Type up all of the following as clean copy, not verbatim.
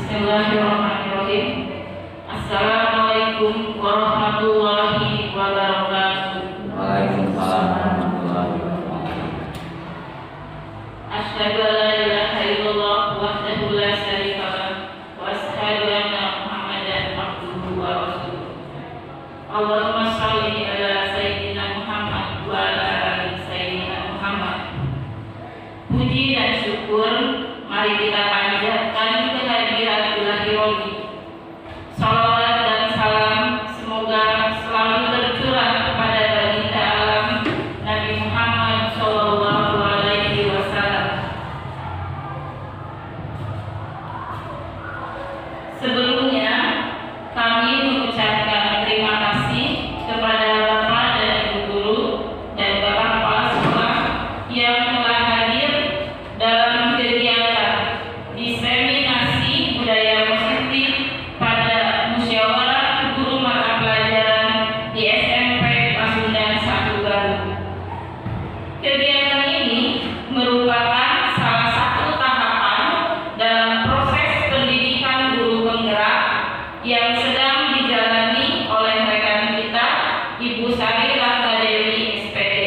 Bismillahirrahmanirrahim. Assalamualaikum warahmatullahi wabarakatuh. Waalaikumsalam warahmatullahi wabarakatuh. Asyhadu an la ilaha illallah wahdahu la syarika lah wa asyhadu anna Muhammadan abduhu wa rasuluh. Allahumma shalli ala sayyidina Muhammad wa ala ali sayyidina Muhammad. Puji dan syukur mari kita panjatkan kehadirat Ilahi Robbi. Salawat dan salam semoga selalu tercurah kepada baginda alam Nabi Muhammad Sallallahu Alaihi Wasallam. Sebelumnya kami mengucapkan terima kasih kepada Bapak dan Ibu Guru dan Bapak Kepala Sekolah yang telah hadir dalam kegiatan diseminasi budaya positif pada musyawarah guru mata pelajaran di SMP Pasundan 1 Garut. Kegiatan ini merupakan salah satu tahapan dalam proses pendidikan guru penggerak yang sedang dijalani oleh rekan kita Ibu Sari Ratna Dewi SPD.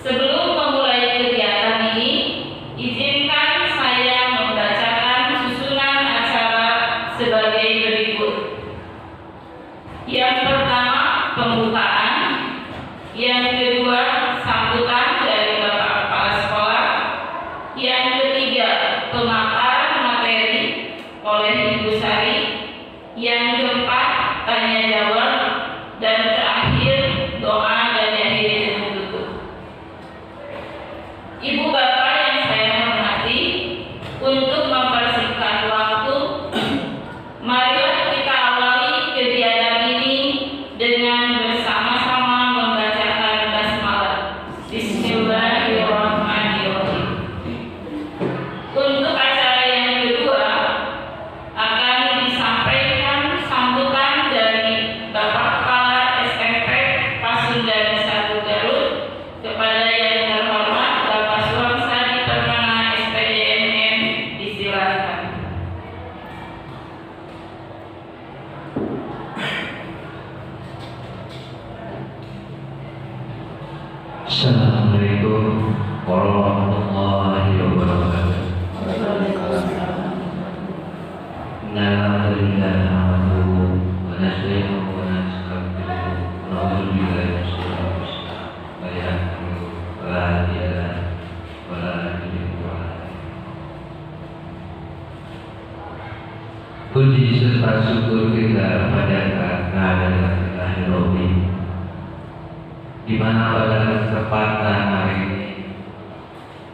Sebelum memulai kegiatan ini, izinkan saya membacakan susunan acara sebagai berikut. Yang pertama, pembukaan. Yang kedua, sambutan dari Bapak Kepala Sekolah. Yang ketiga, pemaparan materi oleh Ibu Sari. Yang keempat, tanya jawab. Dan terakhir, doa dan akhir penutup. Ibu Bapak yang saya hormati, untuk mempersingkat waktu, marilah kita awali kegiatan ini dengan bersama-sama membacakan basmalah. Bismillahirrahmanirrahim. Untuk acara yang kedua akan disampaikan sambutan dari Bapak Kepala SMP Pasundan 1 Garut kepada yang terhormat Bapak Suamsadi Permana SPDMM. Disilakan. Assalamualaikum warahmatullahi wabarakatuh. Alhamdulillah nahmaduhu wa nasta'inuhu wa nastaghfiruh wa na'udzu billahi min shururi anfusina wa yahdihillahu fala hadiya lahu wa la yudhillu lahu. Puji serta syukur kita pada kehadirat Ilahi Robbi, di mana pada kesempatan hari ini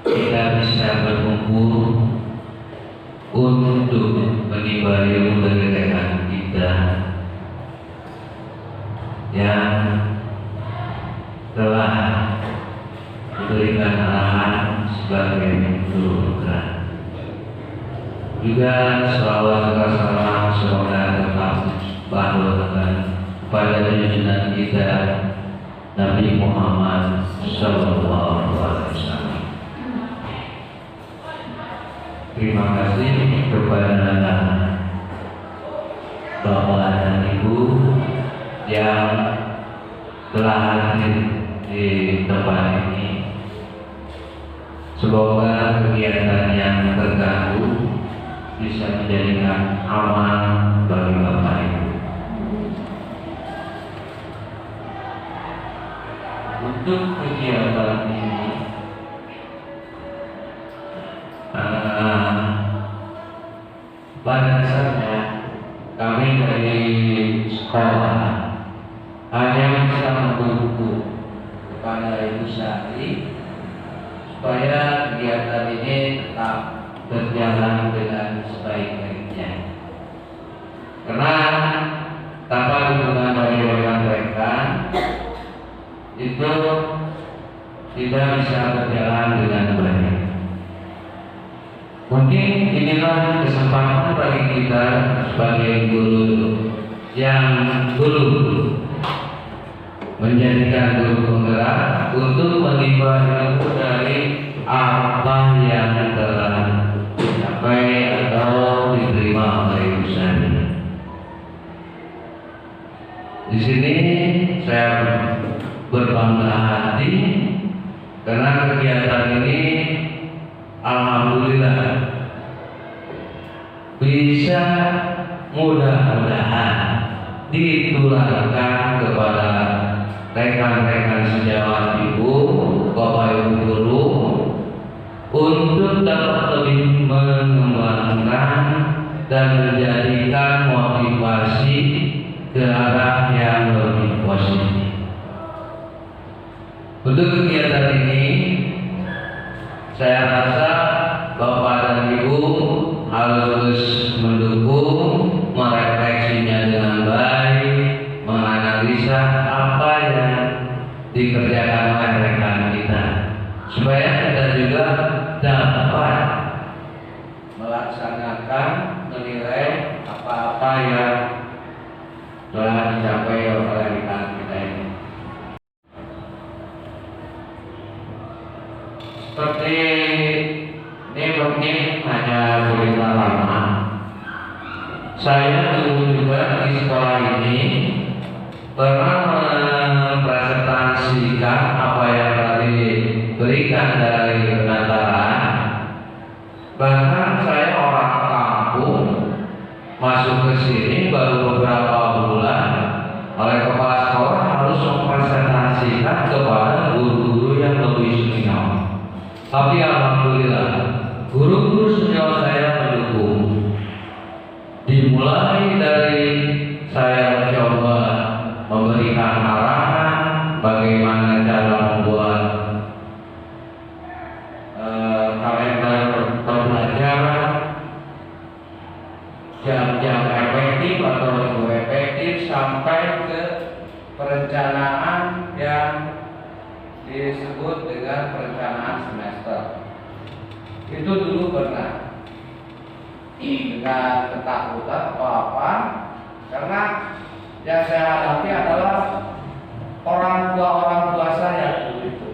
kita bisa berkumpul untuk menimba ilmu dari rekan kita yang telah diberikan arahan sebagai guru penggerak. Juga selawat serta salam semoga tetap bahwa kepada junjungan kita Nabi Muhammad Sallallahu Alaihi Wasallam. Terima kasih kepada Bapak dan Ibu yang telah hadir di tempat ini. Semoga kegiatan yang terganggu bisa menjadikan aman bagi Bapak Ibu. Untuk kegiatan ini pada dasarnya kami dari sekolah hanya bisa mendukung kepada Ibu Sari supaya kegiatan ini tetap berjalan dengan sebaik-baiknya. Karena tanpa dukungan dari rekan-rekan itu tidak bisa berjalan dengan baik. Mungkin inilah kesempatan bagi kita sebagai guru yang dulu menjadikan guru penggerak untuk menimba ilmu dari apa yang telah dicapai atau berbangga hati karena kegiatan ini alhamdulillah bisa mudah-mudahan ditularkan kepada rekan-rekan sejawat ibu, bapak ibu guru untuk dapat lebih mengembangkan dan menjadikan motivasi ke arah yang lebih positif. Untuk kegiatan ini, saya rasa bapak dan ibu harus terus mendukung, merefleksinya dengan baik, menganalisa apa yang dikerjakan oleh rekan kita, supaya kita juga dapat melaksanakan, menilai apa-apa yang telah dicapai oleh rekan kita ini. Seperti ini mungkin hanya cerita lama. Saya dulu juga di sekolah ini pernah mempresentasikan apa yang tadi diberikan dari penataran. Bahkan saya orang kampung masuk ke sini baru beberapa bulan, oleh kepala sekolah harus mempresentasikan kepada guru-guru yang lebih senior. Tapi alhamdulillah guru-guru senior saya mendukung. Dimulai dari saya mencoba memberikan arahan bagaimana cara membuat kalender pembelajaran, jam-jam efektif atau minggu efektif, sampai ke perencanaan yang disebut dengan perencanaan semester. Itu dulu pernah dengan ketakutan atau apa, karena yang saya hadapi adalah orang tua saya dulu itu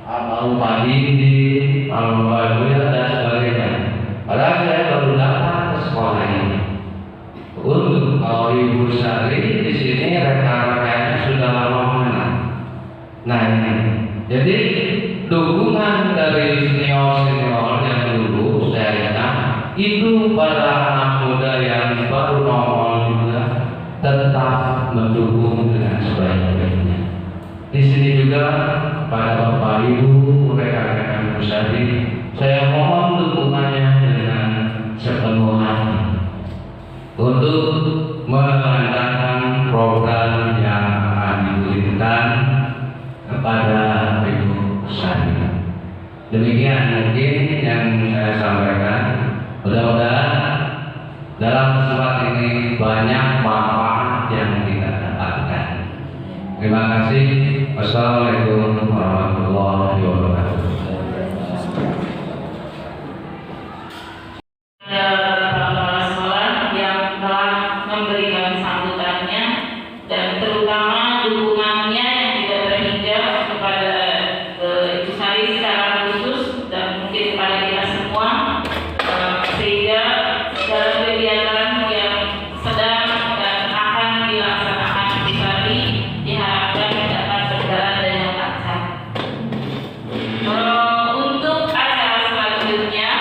almarhum Pak Dindi, almarhum Pak Buya dan sebagainya. Padahal saya baru datang ke sekolah ini. Untuk kalau Ibu Sari di sini rekan-rekannya sudah lama mengenal. Nah ini, jadi dukungan dari senior-senior yang dulu saya lihat itu pada anak muda yang baru nongol juga tetap mendukung dengan sebaik-baiknya. Di sini juga pada Bapak Ibu, rekan-rekan Ibu Sari, saya mohon dukungannya dengan sepenuh hati untuk mengadakan program yang akan diberikan kepada Ibu Sari. Demikian mungkin yang saya sampaikan. Mudah-mudahan dalam kesempatan ini banyak manfaat yang kita dapatkan. Terima kasih. Wassalamualaikum warahmatullahi wabarakatuh. Kepala sekolah yang telah memberikan sambutannya dan terutama dukungannya yang tidak terhingga kepada Ibu Sari secara khusus dan mungkin kepada kita semua, sehingga segala kegiatan yang sedang dan akan dilaksanakan Ibu Sari diharapkan dapat berjalan dengan lancar. Untuk acara selanjutnya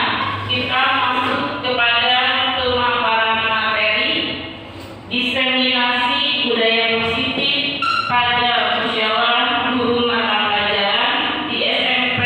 kita masuk kepada pemaparan materi diseminasi budaya positif pada musyawarah guru mata pelajaran di SMP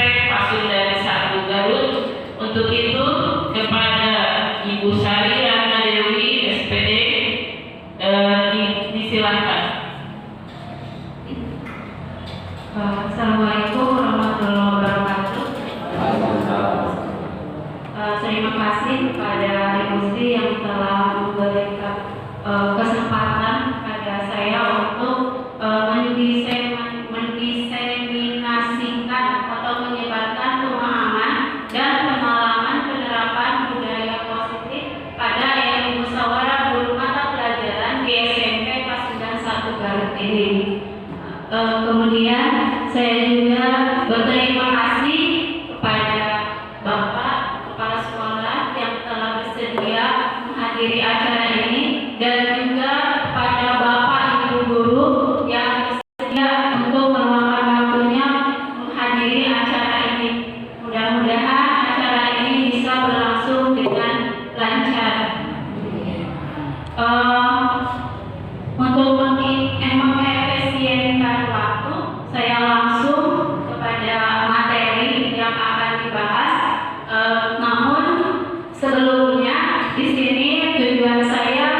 dibahas. Namun sebelumnya di sini tujuan saya,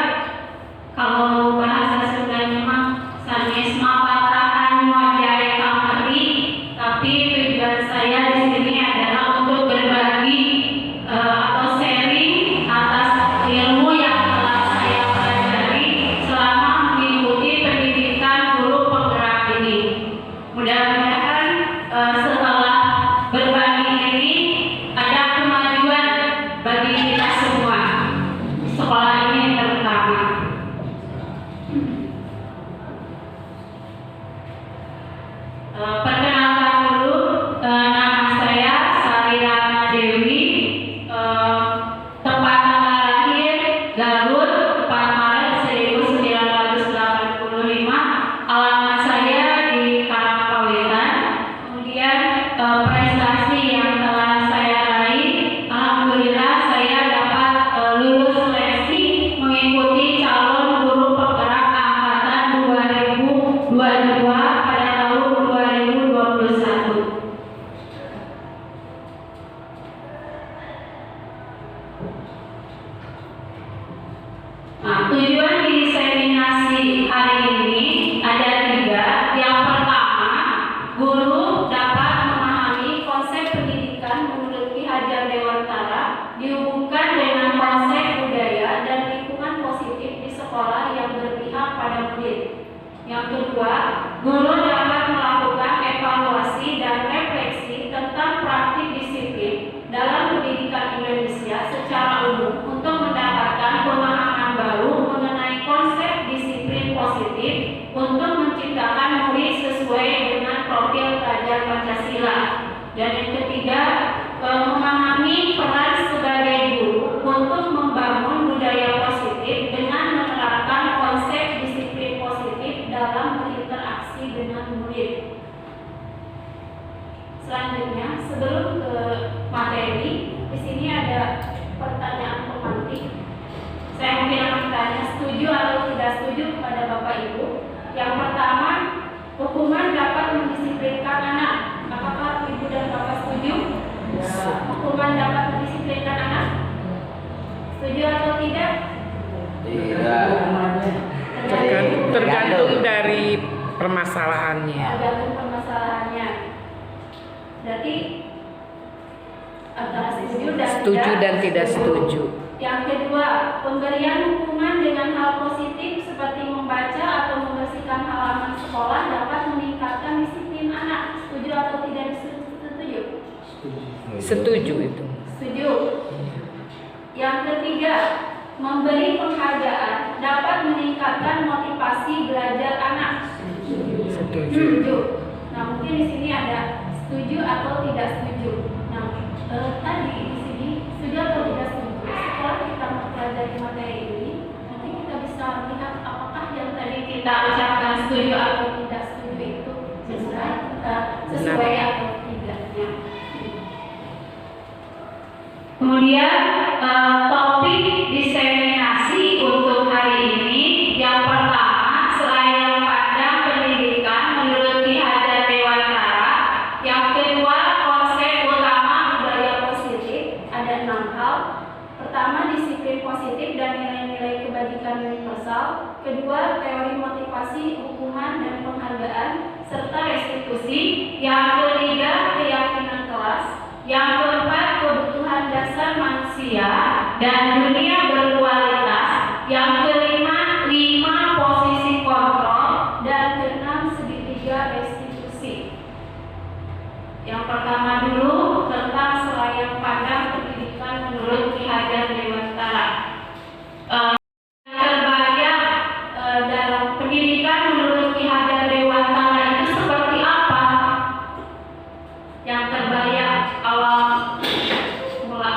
kalau bahasa Sundanya mah sanes mapatahan wajah kamari, tapi tujuan saya di sini adalah untuk berbagi atau sharing atas ilmu yang telah saya pelajari selama mengikuti pendidikan guru penggerak ini. Mudah-mudahan setelah berbagi ini ada kemajuan bagi kita semua, sekolah ini terutama. Perkenalkan dulu, nama saya Sarirana Dewi, tempat tanggal lahir Garut 4 Maret 1985, alamat saya di Karangpawitan. Kemudian prestasi yang telah saya raih, alhamdulillah saya dapat lulus seleksi mengikuti calon guru penggerak angkatan 2022 pada tahun 2021. Nah, tujuan diseminasi hari ini ada 3. Yang pertama, guru dapat memahami konsep pendidikan menurut Ki Hajar Dewantara dihubungkan dengan konsep budaya dan lingkungan positif di sekolah yang berpihak pada murid. Yang kedua, guru dapat melakukan evaluasi dan refleksi tentang praktik disiplin dalam pendidikan Indonesia secara umum untuk mendapatkan pemahaman baru mengenai konsep disiplin positif untuk menciptakan murid sesuai dengan profil pelajar Pancasila. Dan yang ketiga, memahami peran sebagai guru untuk membangun budaya positif dengan menerapkan konsep disiplin positif dalam berinteraksi dengan murid. Selanjutnya, sebelum ke materi, di sini ada pertanyaan pemantik. Saya mungkin akan bertanya setuju atau tidak setuju kepada Bapak Ibu. Yang pertama, hukuman dapat mendisiplinkan anak. Apakah Ibu dan Bapak setuju? Hukuman dapat mendisiplinkan anak? Setuju atau tidak? Tidak. Tergantung dari permasalahannya. Tergantung permasalahannya. Berarti antara Setuju dan tidak setuju. Yang kedua, pemberian hukuman dengan hal positif seperti membaca atau membersihkan halaman sekolah dapat meningkatkan disiplin anak. Setuju atau tidak setuju? Setuju itu. Setuju. Yang ketiga, memberi penghargaan dapat meningkatkan motivasi belajar anak. Setuju. Nah, mungkin di sini ada setuju atau tidak setuju. Nah, tadi di sini setuju atau tidak setuju. Setelah kita mempelajari materi ini, nanti kita bisa melihat apakah yang tadi kita ucapkan setuju atau tidak setuju itu sesuai atau tidaknya. Kemudian topik diseminasi untuk hari ini yang pertama, selain pandang pendidikan menurut Ki Hajar Dewantara. Yang kedua, konsep utama budaya positif. Ada 6 hal. Pertama, disiplin positif dan nilai-nilai kebajikan universal. Kedua, teori motivasi, hukuman dan penghargaan serta restitusi. Yang ketiga, keyakinan kelas. Yang keempat, kebutuhan dasar manusia dan dunia berkualitas. Yang kelima, 5 posisi kontrol. Dan keenam, segitiga restitusi. Yang pertama dulu tentang selayang pandang pendidikan menurut Ki Hajar Dewantara. Terbayang dalam pendidikan menurut Ki Hajar Dewantara itu seperti apa? Yang terbayang awal mula.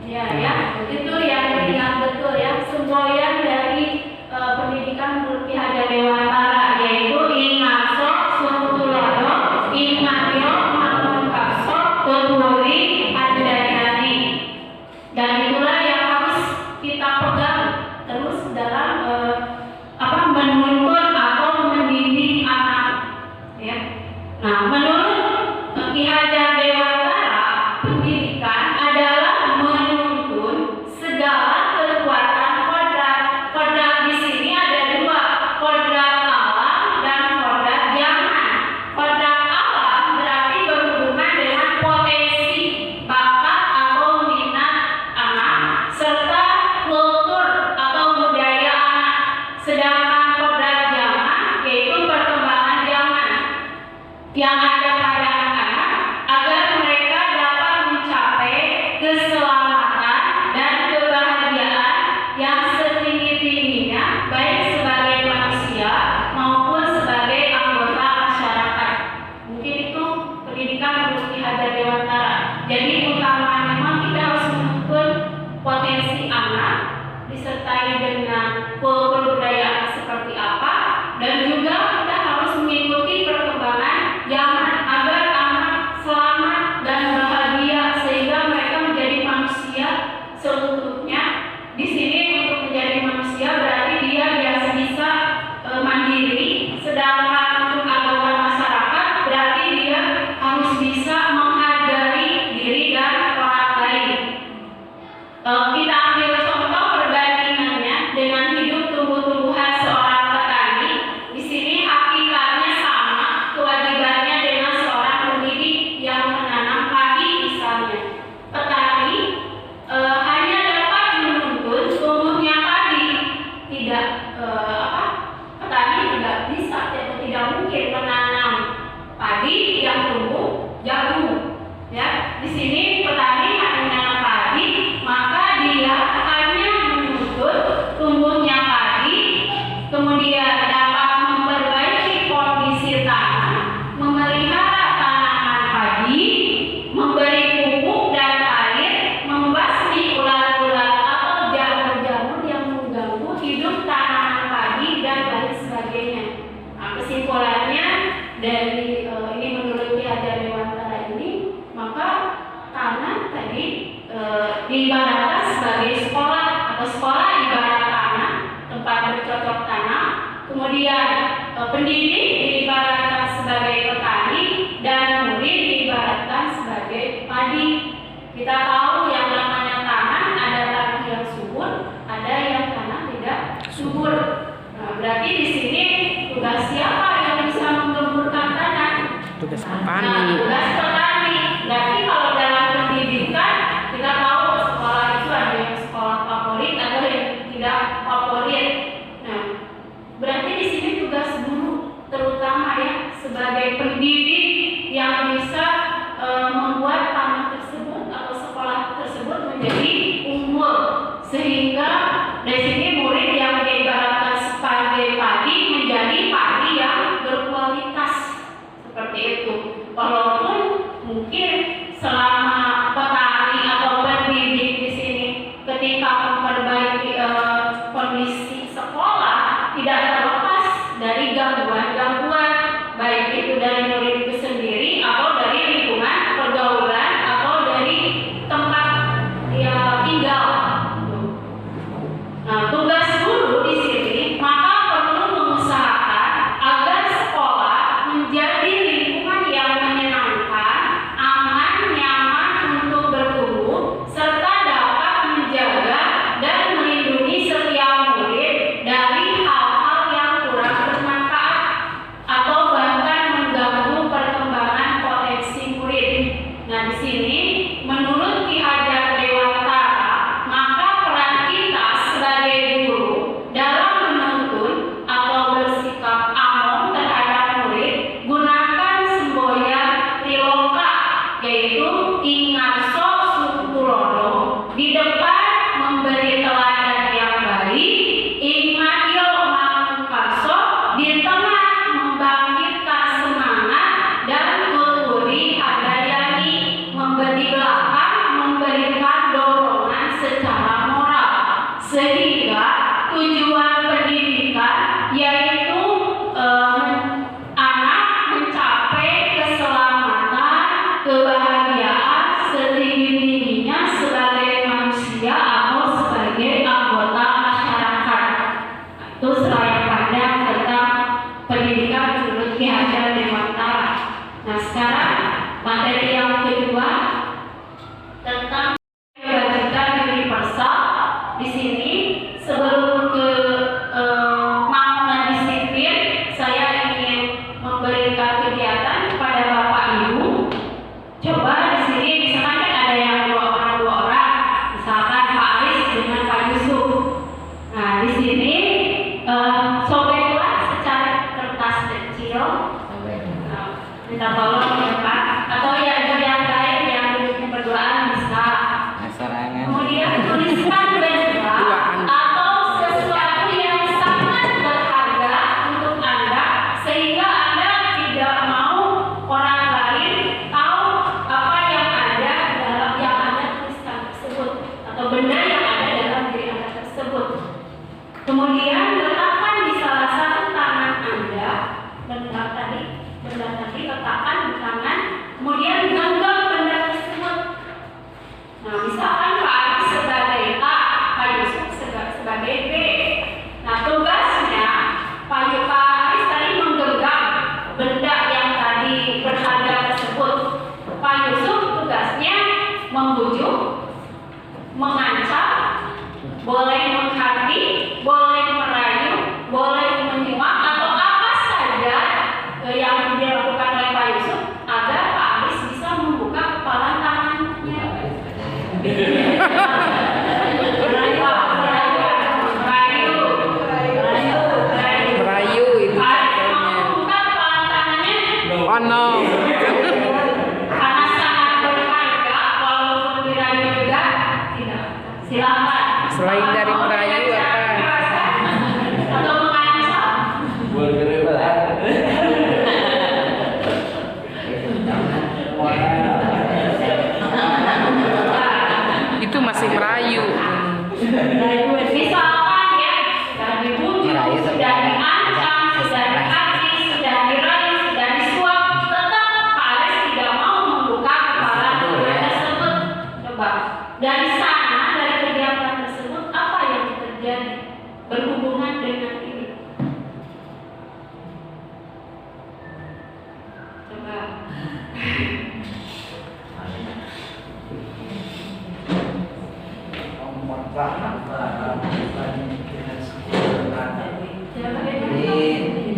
Ya, itu yang diingat betul ya. Semboyan dari pendidikan menurut Ki Hajar Dewantara, yaitu ingaso suntulono ingatyo manungkaso tuturi adayani. Dan itulah yang harus kita pegang terus dalam menuntun atau yang ada pada anak-anak agar mereka dapat mencapai keselamatan dan kebahagiaan yang setinggi-tingginya, baik sebagai manusia maupun sebagai anggota masyarakat. Mungkin itu pendidikan menurut Ki Hajar Dewantara. Jadi utamanya memang kita harus menuntut potensi anak disertai dengan kebudayaan seperti apa, dan juga kita harus mengikuti perkembangan zaman agar anak selamat dan bahagia sehingga mereka menjadi manusia seutuhnya. Di sini untuk menjadi manusia berarti dia bisa mandiri, sedangkan untuk anggota masyarakat berarti dia harus bisa menghargai diri dan orang lain. Kita ambil contoh perbandingannya dengan hidup tumbuh-tumbuhan seorang petani. Di sini hakikatnya sama, kewajibannya dengan seorang pendidik yang menanam padi misalnya. Petani hanya dapat menuntut tumbuhnya padi, petani tidak bisa atau tidak mungkin menanam padi yang tumbuh jagung. Ya, di sini petani hanya menanam padi, maka dia hanya menuntut tumbuhnya padi, kemudian dapat memperbaiki kondisi tanah, memelihara tanaman padi, memberi pupuk dan air, membasmi ulat-ulat atau jamur-jamur yang mengganggu hidup tanaman padi dan lain sebagainya. Nah, kesimpulannya dari ini menurut Ki Hajar Dewantara ini, maka tanah tadi diibaratkan sebagai sekolah, atau sekolah ibarat tanah, tempat bercocok tanam. Kemudian pendidik diibaratkan sebagai petani dan murid diibaratkan sebagai padi. Kita tahu yang namanya tanah, ada tanah yang subur, ada yang tanah tidak subur. Nah, berarti di sini tugas siapa yang bisa menggemburkan tanah? Tugas Nah, petani. tugas petani. Berarti kalau dalam pendidikan kita tahu sekolah itu ada yang sekolah favorit, ada yang tidak favorit. Nah, berarti di sini tugas guru terutama ya sebagai pendidik yang bisa membuat tanah tersebut atau sekolah tersebut menjadi unggul, sehingga dari sini murid yang diibaratkan sebagai padi menjadi padi yang berkualitas seperti itu. Walaupun mungkin selama petani atau pendidik di sini ketika memperbaiki kondisi sekolah tidak terlepas dari gangguan-gangguan, baik itu dari murid itu sendiri atau dari lingkungan pergaulan atau dari tempat dia tinggal. Nah, tugas guru di sini maka perlu mengusahakan agar sekolah menjadi lingkungan yang menyenangkan, aman, nyaman untuk bertumbuh, serta dapat menjaga dan melindungi setiap murid dari hal-hal yang kurang bermanfaat atau bahkan mengganggu perkembangan potensi murid. Nah, di sini menurut Ki Hajar Dewantara, maka peran kita sebagai guru dalam menuntun atau bersikap among terhadap murid gunakan semboyan Triloka, yaitu Ingarso Sukulono, di depan memberi teladan yang baik, Ingmadyo Mangkarso, di tengah membangkitkan semangat, dan Tuturi Handayani memberi belakang memberikan dorongan secara moral, sehingga tujuan pendidikan yaitu anak mencapai keselamatan, kebahagiaan setinggi-tingginya sebagai manusia atau sebagai anggota masyarakat. Itu seraya pandang tentang pendidikan menurut Ki Hajar Dewantara. Nah, sekarang materi yang kedua tentang kewajiban universal. Di sini sebelum ke makna disiplin, saya ingin memberikan kegiatan kepada Bapak Ibu. Coba di sini misalkan ada yang dua orang, misalkan Pak Aris dengan Pak Yusuf. Nah, di sini sobeklah secara kertas kecil. Nah, minta tolong ya Pak, atau yang lain yang berdoaan bisa. Kemudian tuliskan benda atau sesuatu yang sangat berharga untuk Anda sehingga Anda tidak mau orang lain tahu apa yang ada dalam yang Anda tuliskan tersebut atau benda yang ada dalam diri Anda tersebut. Kemudian letakkan di salah satu tangan Anda, benda tadi letakkan di tangan, kemudian genggam benda tersebut. Nah, misalkan Pak Aris sebagai A, Pak Yusuf sebagai B. Nah, tugasnya Pak Aris tadi menggenggam benda yang tadi berharga tersebut. Pak Yusuf tugasnya membujuk, mengancam, boleh menghardi, boleh merayu, boleh menyuap atau apa saja yang dilakukan oleh Pak Yusuf agar Pak Aris bisa membuka kepala tangannya. Merayu itu contohnya. Membuka kepala tangannya Oh no. karena sangat berharga, walaupun dirayu juga tidak. Silakan. Selain dari merayu apa? Atau mengancam. Itu masih merayu. Misalkan ya, sudah dibujuk, sudah diancam, sudah dikasih, sudah dirayu, sudah disuap, tetap Pak Aris tidak mau membuka kepala benda tersebut. Coba dari sana, dari kegiatan tersebut apa yang terjadi berhubungan dengan ini? Coba. Jadi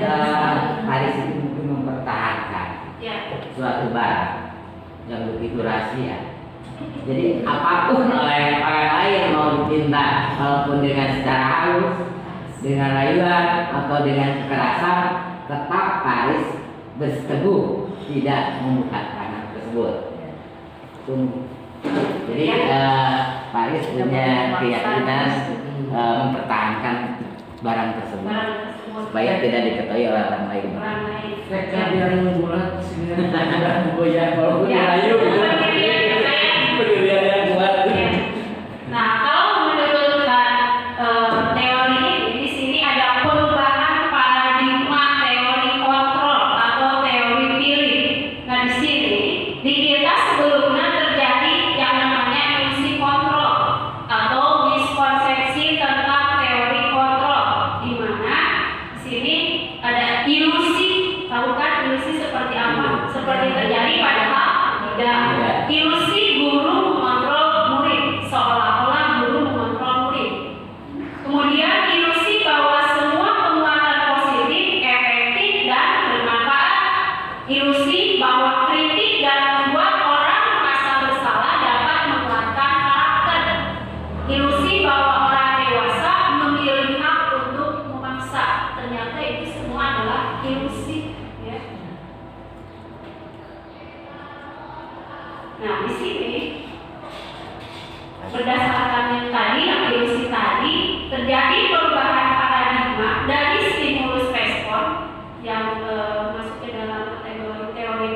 Haris itu mungkin mempertahankan suatu barang yang begitu rahasia. Jadi apapun oleh orang lain mau dipinta, walaupun dengan secara halus, dengan rayuan atau dengan kekerasan, tetap Haris berseteguh tidak membuka tangan tersebut. Jadi Haris punya keyakinan mempertahankan barang tersebut supaya tidak diketahui oleh orang lain. Mereka biar membulat sehingga goyah kalau dirayu gitu. Pendirian yang kuat. Nah, kalau menurut teori ini, di sini ada perubahan paradigma teori kontrol atau teori pilih. Nah, di sini di kita sebelumnya terjadi yang namanya ilusi kontrol atau miskonsepsi tentang teori kontrol, di mana di sini ada ilusi. Tahu kan ilusi seperti apa? Seperti terjadi padahal tidak. Ilusi guru mengontrol murid, seolah-olah guru mengontrol murid. Kemudian ilusi bahwa semua penguatan positif, efektif dan bermanfaat. Ilusi bahwa kritik dan membuat orang merasa bersalah dapat menguatkan karakter. Ilusi bahwa orang dewasa memiliki hak untuk memaksa. Ternyata itu semua adalah ilusi. Ya. Nah, di sini berdasarkan yang tadi, yang ilusi tadi, terjadi perubahan paradigma dari stimulus respon yang masuk ke dalam kategori teori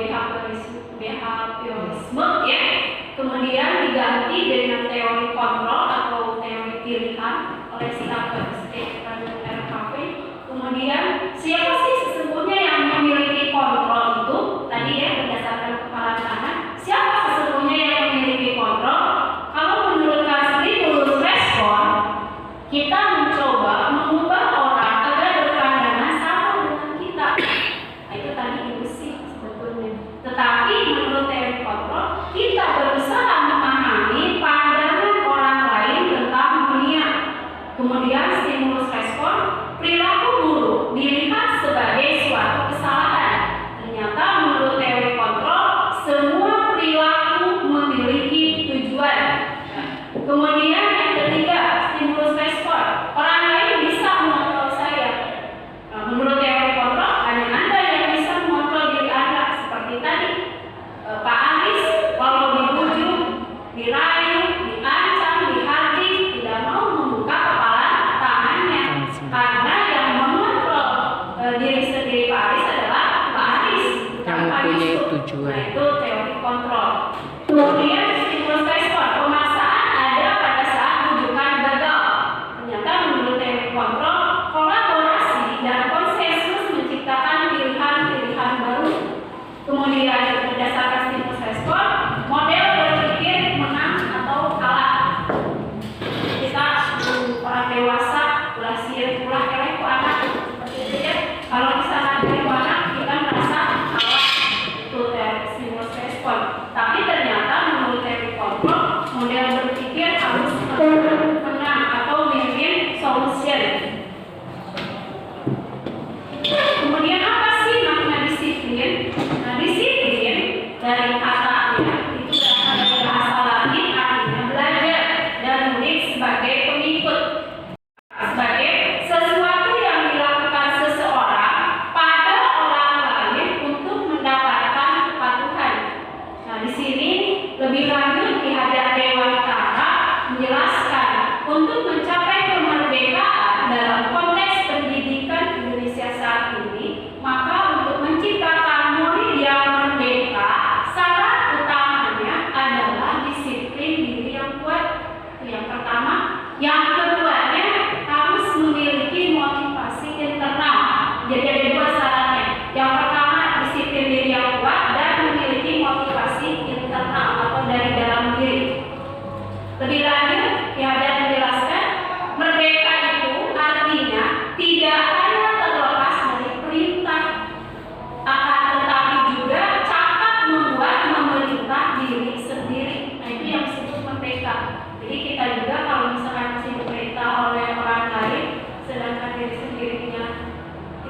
behaviorisme, ya. Kemudian diganti dengan teori kontrol atau teori pilihan oleh Steve dan RKP. Kemudian siapa sih sesungguhnya yang memiliki kontrol itu? Tadi ya berdasarkan kepala tangan. Siapa sesungguhnya yang memiliki kontrol? Kalau menurut stimulus respon, kita mencoba mengubah orang agar berpandangan sama dengan kita. Nah, itu tadi ilusi sebetulnya. Tetapi menurut teori kontrol, kita berusaha memahami pandangan orang lain tentang dunia. Kemudian stimulus respon, perilaku guru dilihat sebagai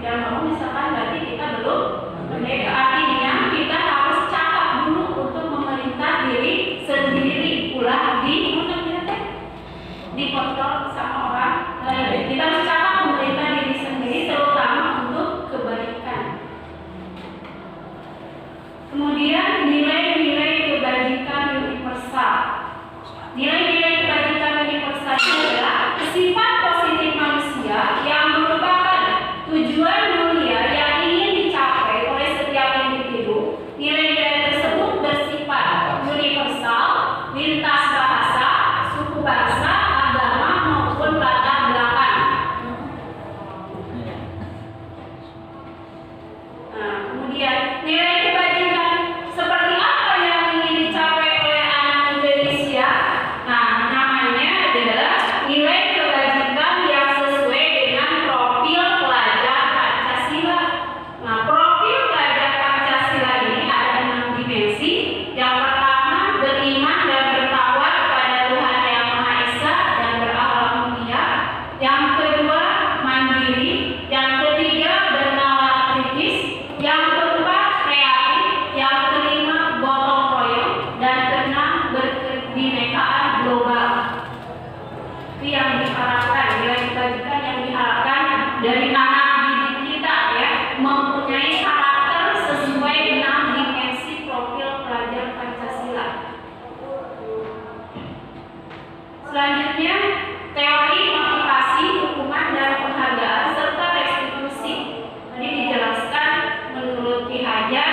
yang mau misalkan berarti kita belum merdeka. Artinya kita harus cakap dulu untuk memerintah diri sendiri, pula dikontrol sama orang lain. Kita harus cakap memerintah diri sendiri, terutama untuk kebaikan. Kemudian nilai-nilai kebajikan universal. Nilai-nilai kebajikan universal itu adalah sifat positif manusia yang merupakan tujuan mulia yang ingin dicapai oleh setiap individu. Nilai-nilai tersebut bersifat universal, lintas bahasa, suku bangsa, agama maupun latar belakang. Nah, kemudian nilai kebajikan seperti apa yang ingin dicapai oleh anak Indonesia? Nah, namanya adalah nilai kebajikan yang sesuai dengan profil pelajar Pancasila. Nah, profil pelajar Pancasila ini ada 6 dimensi. Yang pertama, beriman dan bertakwa kepada Tuhan Yang Maha Esa dan berakhlak mulia. Yang kedua, mandiri. Yang ketiga, bernalar kritis. Yang keempat, kreatif. Yang kelima, gotong royong. Dan keenam, berkebinekaan global. Itu yang diharapkan, nilai kebajikan yang diharapkan dari anak didik kita ya, mempunyai karakter sesuai 6 dimensi profil pelajar Pancasila. Selanjutnya, teori motivasi, hukuman dan penghargaan serta restitusi. Tadi dijelaskan menurut Ki Hajar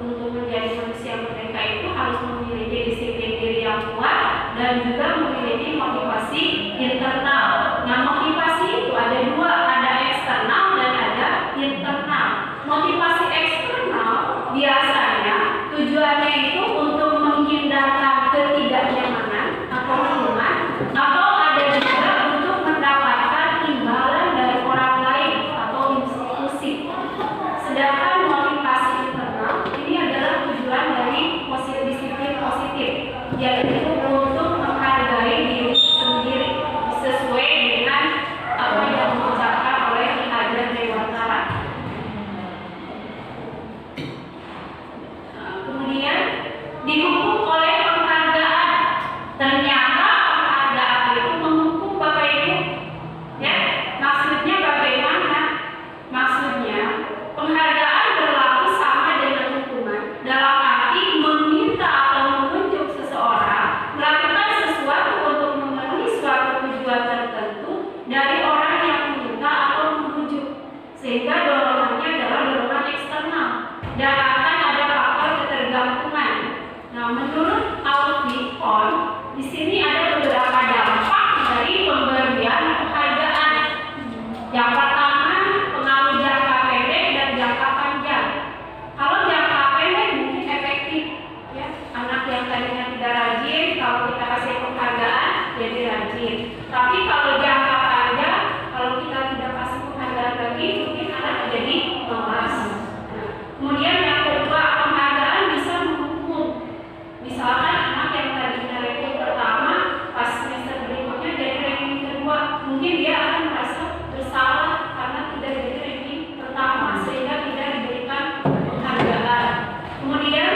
untuk menjadi manusia merdeka itu harus memiliki disiplin diri yang kuat dan juga memiliki motivasi internal. Nah, motivasi itu ada dua, ada eksternal dan ada internal. Motivasi eksternal biasanya tujuannya itu untuk menghindarkan ketidaknyamanan atau hukuman, atau ada juga untuk mendapatkan imbalan dari orang lain atau institusi. Sedangkan motivasi internal ini adalah tujuan dari disiplin positif, yaitu untuk menghargai diri sendiri sesuai dengan apa yang diucapkan oleh Ki Hajar Dewantara. Kemudian dihukum oleh penghargaan. Ternyata penghargaan itu menghukum Bapak Ibu. Ya, maksudnya bagaimana? Maksudnya penghargaan berlaku sama dengan hukuman dalam arti meminta atau menunjuk seseorang melakukan sesuatu untuk memenuhi suatu tujuan tertentu dari orang yang meminta atau menunjuk, sehingga dorongannya adalah dorongan eksternal dan akan ada faktor ketergantungan. Nah, menurut Alfie Kohn, di sini ada beberapa dampak dari pemberian penghargaan. Yang pertama, pengaruh jangka pendek dan jangka panjang. Kalau jangka pendek mungkin efektif, ya. Anak yang tadinya tidak rajin, kalau kita kasih penghargaan jadi rajin. Tapi kalau jangka panjang, kalau kita tidak kasih penghargaan lagi, mungkin anak jadi malas. Nah, kemudian yang kedua, penghargaan bisa menghukum. Misalkan anak yang tadinya ranking pertama, pas semester berikutnya jadi ranking kedua, mungkin dia akan merasa bersalah karena tidak jadi ranking pertama, sehingga tidak diberikan penghargaan. Kemudian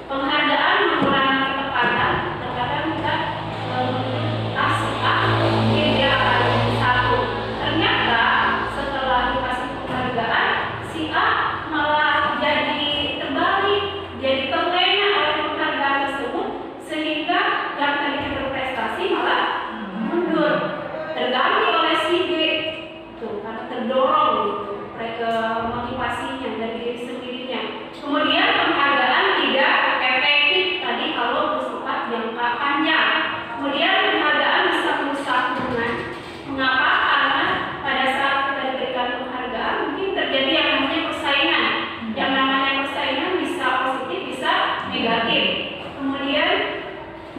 penghargaan mengurangi ketepatan. Terkadang kita kasih mungkin dia akan jadi 1. Ternyata setelah dikasih penghargaan, si A malah jadi terbalik, jadi terlena oleh penghargaan tersebut, sehingga yang tadinya berprestasi malah mundur, terganti oleh si B. Tuh, karena terdorong gitu, motivasinya dari diri sendirinya. Kemudian penghargaan tidak efektif tadi kalau bersifat jangka panjang. Kemudian penghargaan bisa merusak hubungan. Mengapa? Karena pada saat kita diberikan penghargaan mungkin terjadi yang namanya persaingan. Yang namanya persaingan bisa positif, bisa negatif. Kemudian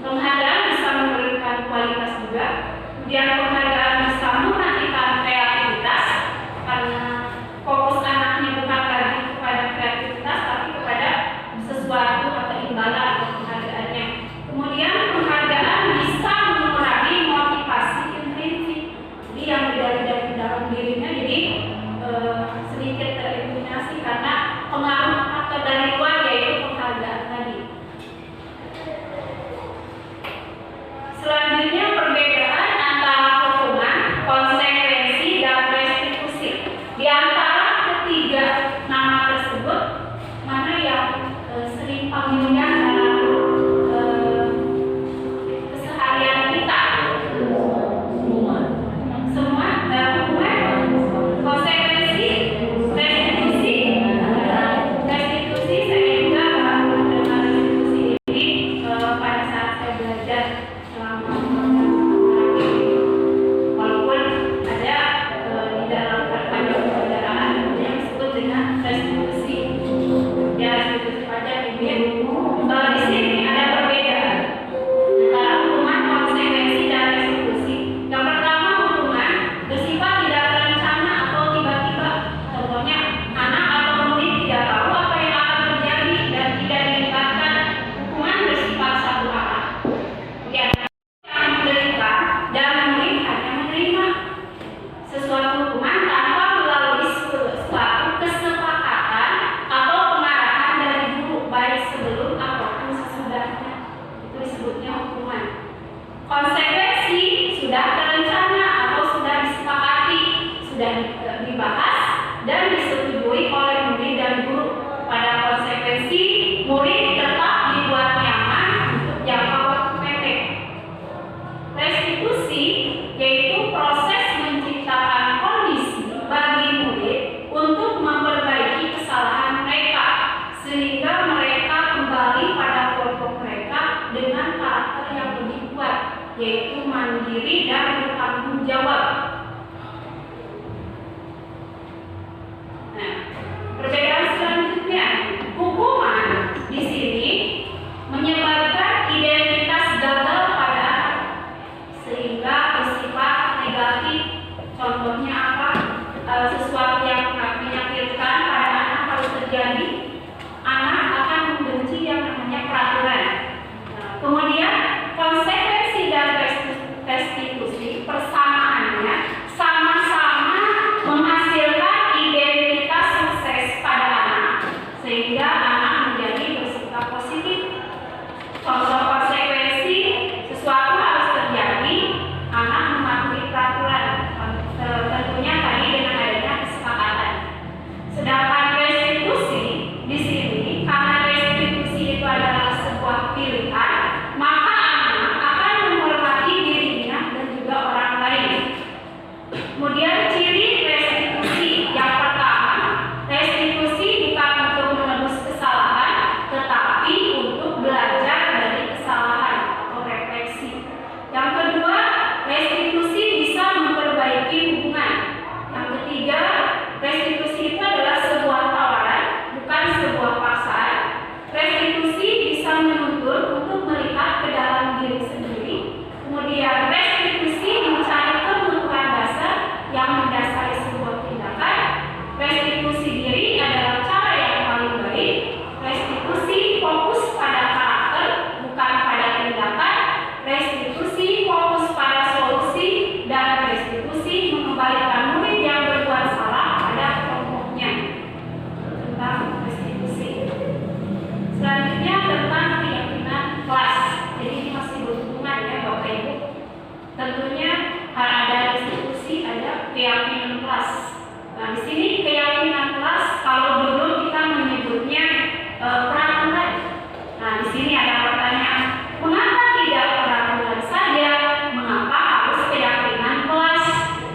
penghargaan bisa menurunkan kualitas juga. Kemudian penghargaan bisa mematikan kreativitas karena fokus anaknya sesuatu yang menyakitkan pada anak kalau terjadi, anak akan membenci yang namanya peraturan. Nah, kemudian konsekuensi dan restitusi persamaannya sama-sama menghasilkan identitas sukses pada anak, sehingga anak menjadi bersikap positif. Contoh konsekuensi, sesuatu harus terjadi, anak mematuhi peraturan, tentunya tadi dengan adanya kesepakatan. Sedangkan restitusi di sini, karena restitusi itu adalah sebuah pilihan, maka anak akan menghormati dirinya dan juga orang lain. Kemudian ciri restitusi yang pertama, restitusi bukan untuk menebus kesalahan, tetapi untuk belajar dari kesalahan atau refleksi. Yang kedua, restitusi bisa memperbaiki hubungan. Yang ketiga, restitusi itu adalah sebuah tawaran, bukan sebuah paksaan. Restitusi bisa menuntut untuk melihat ke dalam diri sendiri. Kemudian restitusi mencari kebutuhan dasar yang mendasari sebuah tindakan. Restitusi diri adalah cara yang paling baik. Restitusi fokus pada karakter, bukan pada tindakan. Restitusi fokus pada solusi, dan restitusi mengembalikan murid yang berbuat salah pada kelompoknya. Tentang restitusi. Selanjutnya tentang keyakinan kelas. Jadi ini masih berhubungan ya Bapak Ibu. Tentunya ada restitusi, ada keyakinan kelas. Nah di sini keyakinan kelas, kalau dulu kita menyebutnya peraturan. Nah di sini ada pertanyaan, mengapa tidak peraturan saja? Mengapa harus keyakinan kelas?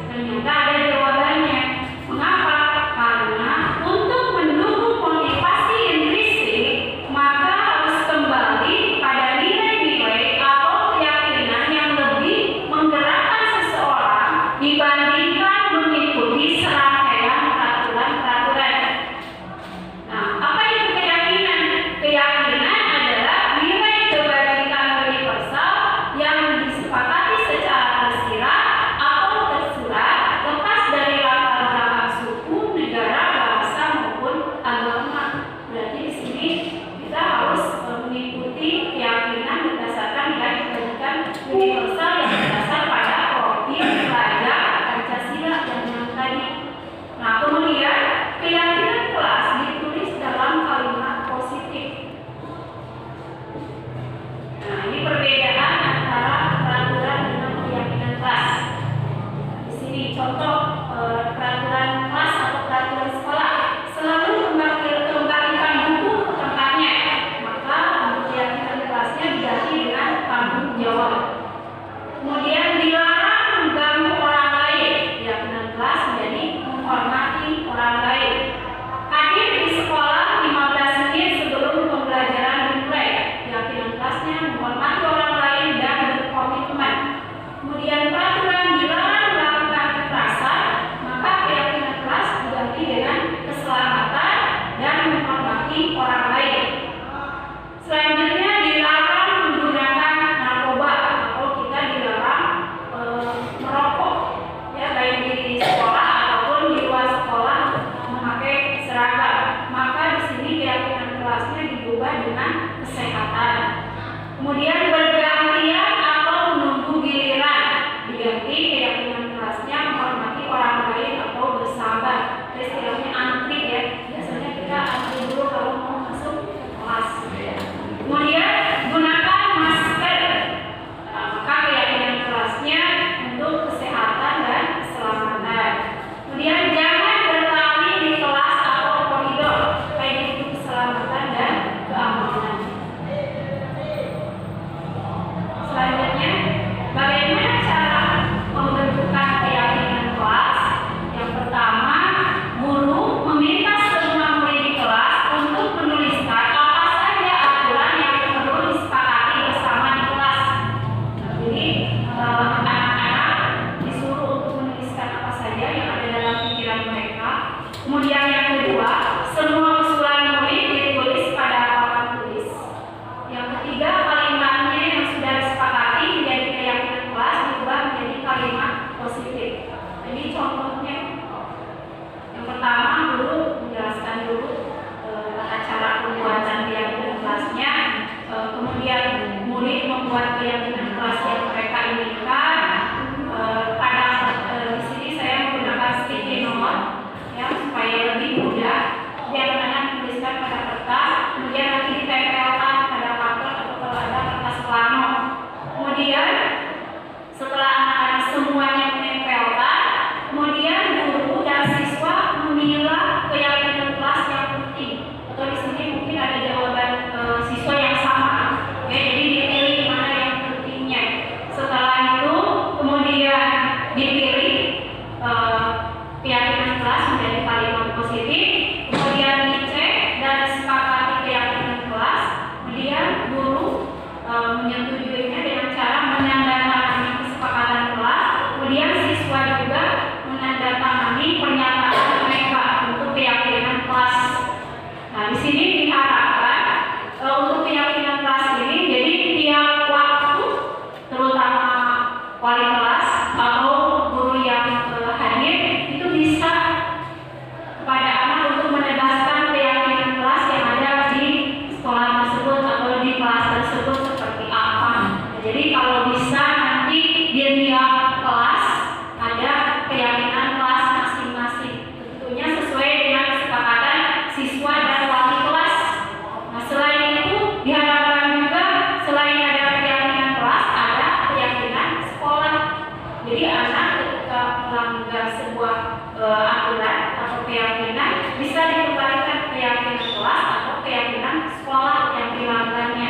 Ternyata ada jawabannya. Mengapa? Karena untuk mendukung motivasi intrinsik, maka harus kembali pada nilai-nilai atau keyakinan yang lebih menggerakkan seseorang dibandingkan mengikuti serangkaian peraturan-peraturan. Nah, apa itu keyakinan? Keyakinan adalah nilai kebajikan universal yang disepakati secara tersirat atau tersurat, lepas dari latar belakang suku, negara, bahasa maupun agama. Berarti di sini kita harus mengikuti keyakinan berdasarkan nilai kebajikan universal yang berdasar pada profil pelajar Pancasila yang tadi. Nah, kemudian keyakinan kelas ditulis dalam kalimat positif. Nah, ini perbedaan antara peraturan dengan keyakinan kelas. Di sini contoh peraturan kelas atau peraturan sekolah, selalu kembalikan buku ke tempatnya, maka untuk keyakinan kelasnya diganti dengan tanggung jawab. Kemudian dilarang mengganggu orang lain, keyakinan kelas menjadi menghormati orang lain. Hadir di sekolah 15 menit sebelum pembelajaran dimulai, keyakinan kelasnya menghormati orang lain dan berkomitmen. Kemudian peraturan dilarang melakukan kekerasan, maka keyakinan kelas diganti dengan keselamatan dan menghormati orang lain. Selanjutnya dilarang menggunakan narkoba atau kita dilarang merokok, ya baik di sekolah ataupun di luar sekolah memakai seragam. Maka di sini keyakinan kelasnya diubah dengan kesehatan. Kemudian bergantian atau menunggu giliran, diganti keyakinan kelasnya menghormati orang lain atau bersabar. Istilahnya antri ya. Biasanya kita antri dulu kalau mau masuk kelas. Kemudian gunakan masker. Maka keyakinan kelasnya untuk kesehatan dan keselamatan. Kemudian jangan berlari di kelas atau koridor, baik itu keselamatan dan keamanan. Selanjutnya, bagaimana cara membentukkan keyakinan kelas? Yang pertama, guru meminta semua murid di kelas untuk menuliskan apa saja aturan yang perlu disepakati bersama di kelas. Nah, jadi anak-anak disuruh untuk menuliskan apa saja yang ada dalam pikiran mereka. Kemudian yang kedua, semua usulan murid ditulis pada papan tulis. Yang ketiga, kalimatnya yang sudah disepakati menjadi keyakinan kelas diubah menjadi kalimat positif. Jadi contohnya kelas menjadi kalimat positif, kemudian dicek dan disepakati keyakinan kelas, kemudian guru menyetujuinya dengan cara menandatangani kesepakatan kelas, kemudian siswa juga menandatangani pernyataan mereka untuk keyakinan kelas. Nah, di sini diharapkan untuk keyakinan kelas ini, jadi tiap waktu, terutama wali kelas atau guru yang hadir, itu bisa kepada anak untuk menegaskan keyakinan kelas yang ada di sekolah tersebut atau di kelas tersebut seperti apa. Jadi kalau bisa nanti di tiap kelas ada keyakinan kelas masing-masing, tentunya sesuai dengan kesepakatan siswa dan wali kelas. Nah, selain itu diharapkan juga selain ada keyakinan kelas, ada keyakinan sekolah. Jadi anak ketika melanggar sebuah aturan atau keyakinan bisa dikembalikan keyakinan kelas atau keyakinan sekolah yang dilanggarnya.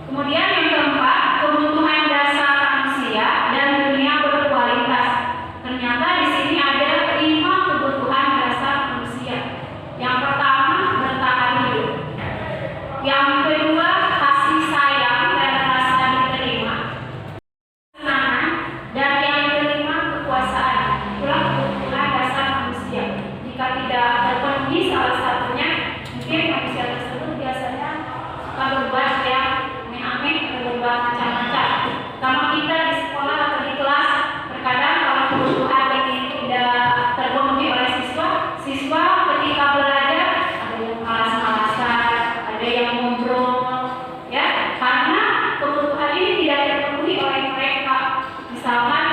Kemudian yang keempat, kebutuhan dasar manusia dan dunia berkualitas. Ternyata di sini ada 5 kebutuhan dasar manusia. Yang pertama, bertahan hidup. Yang kedua, kasih sayang dan rasa diterima. Kesenangan. Dan yang kelima, kekuasaan. Itulah kebutuhan dasar manusia. Jika tidak terpenuhi salah satunya, mungkin manusia tersebut biasanya suka berbuat yang aneh-aneh, berbuat macam-macam. Sama kita di sekolah atau di kelas, terkadang kalau kebutuhan ini tidak terpenuhi oleh siswa ketika belajar ada yang malas-malasan, ada yang ngobrol, ya, karena kebutuhan ini tidak terpenuhi oleh mereka. Misalkan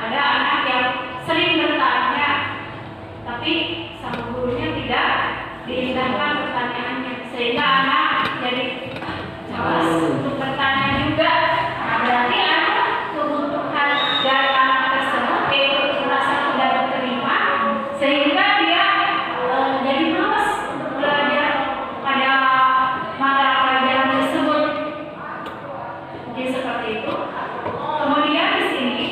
ada anak yang sering bertanya, tapi sang gurunya tidak diindahkan pertanyaannya, sehingga anak jadi malas untuk bertanya juga. Nah, berarti ada kebutuhan dari anak tersebut yaitu merasa tidak diterima, sehingga dia jadi malas untuk belajar pada mata pelajaran tersebut. Mungkin seperti itu. Kemudian di sini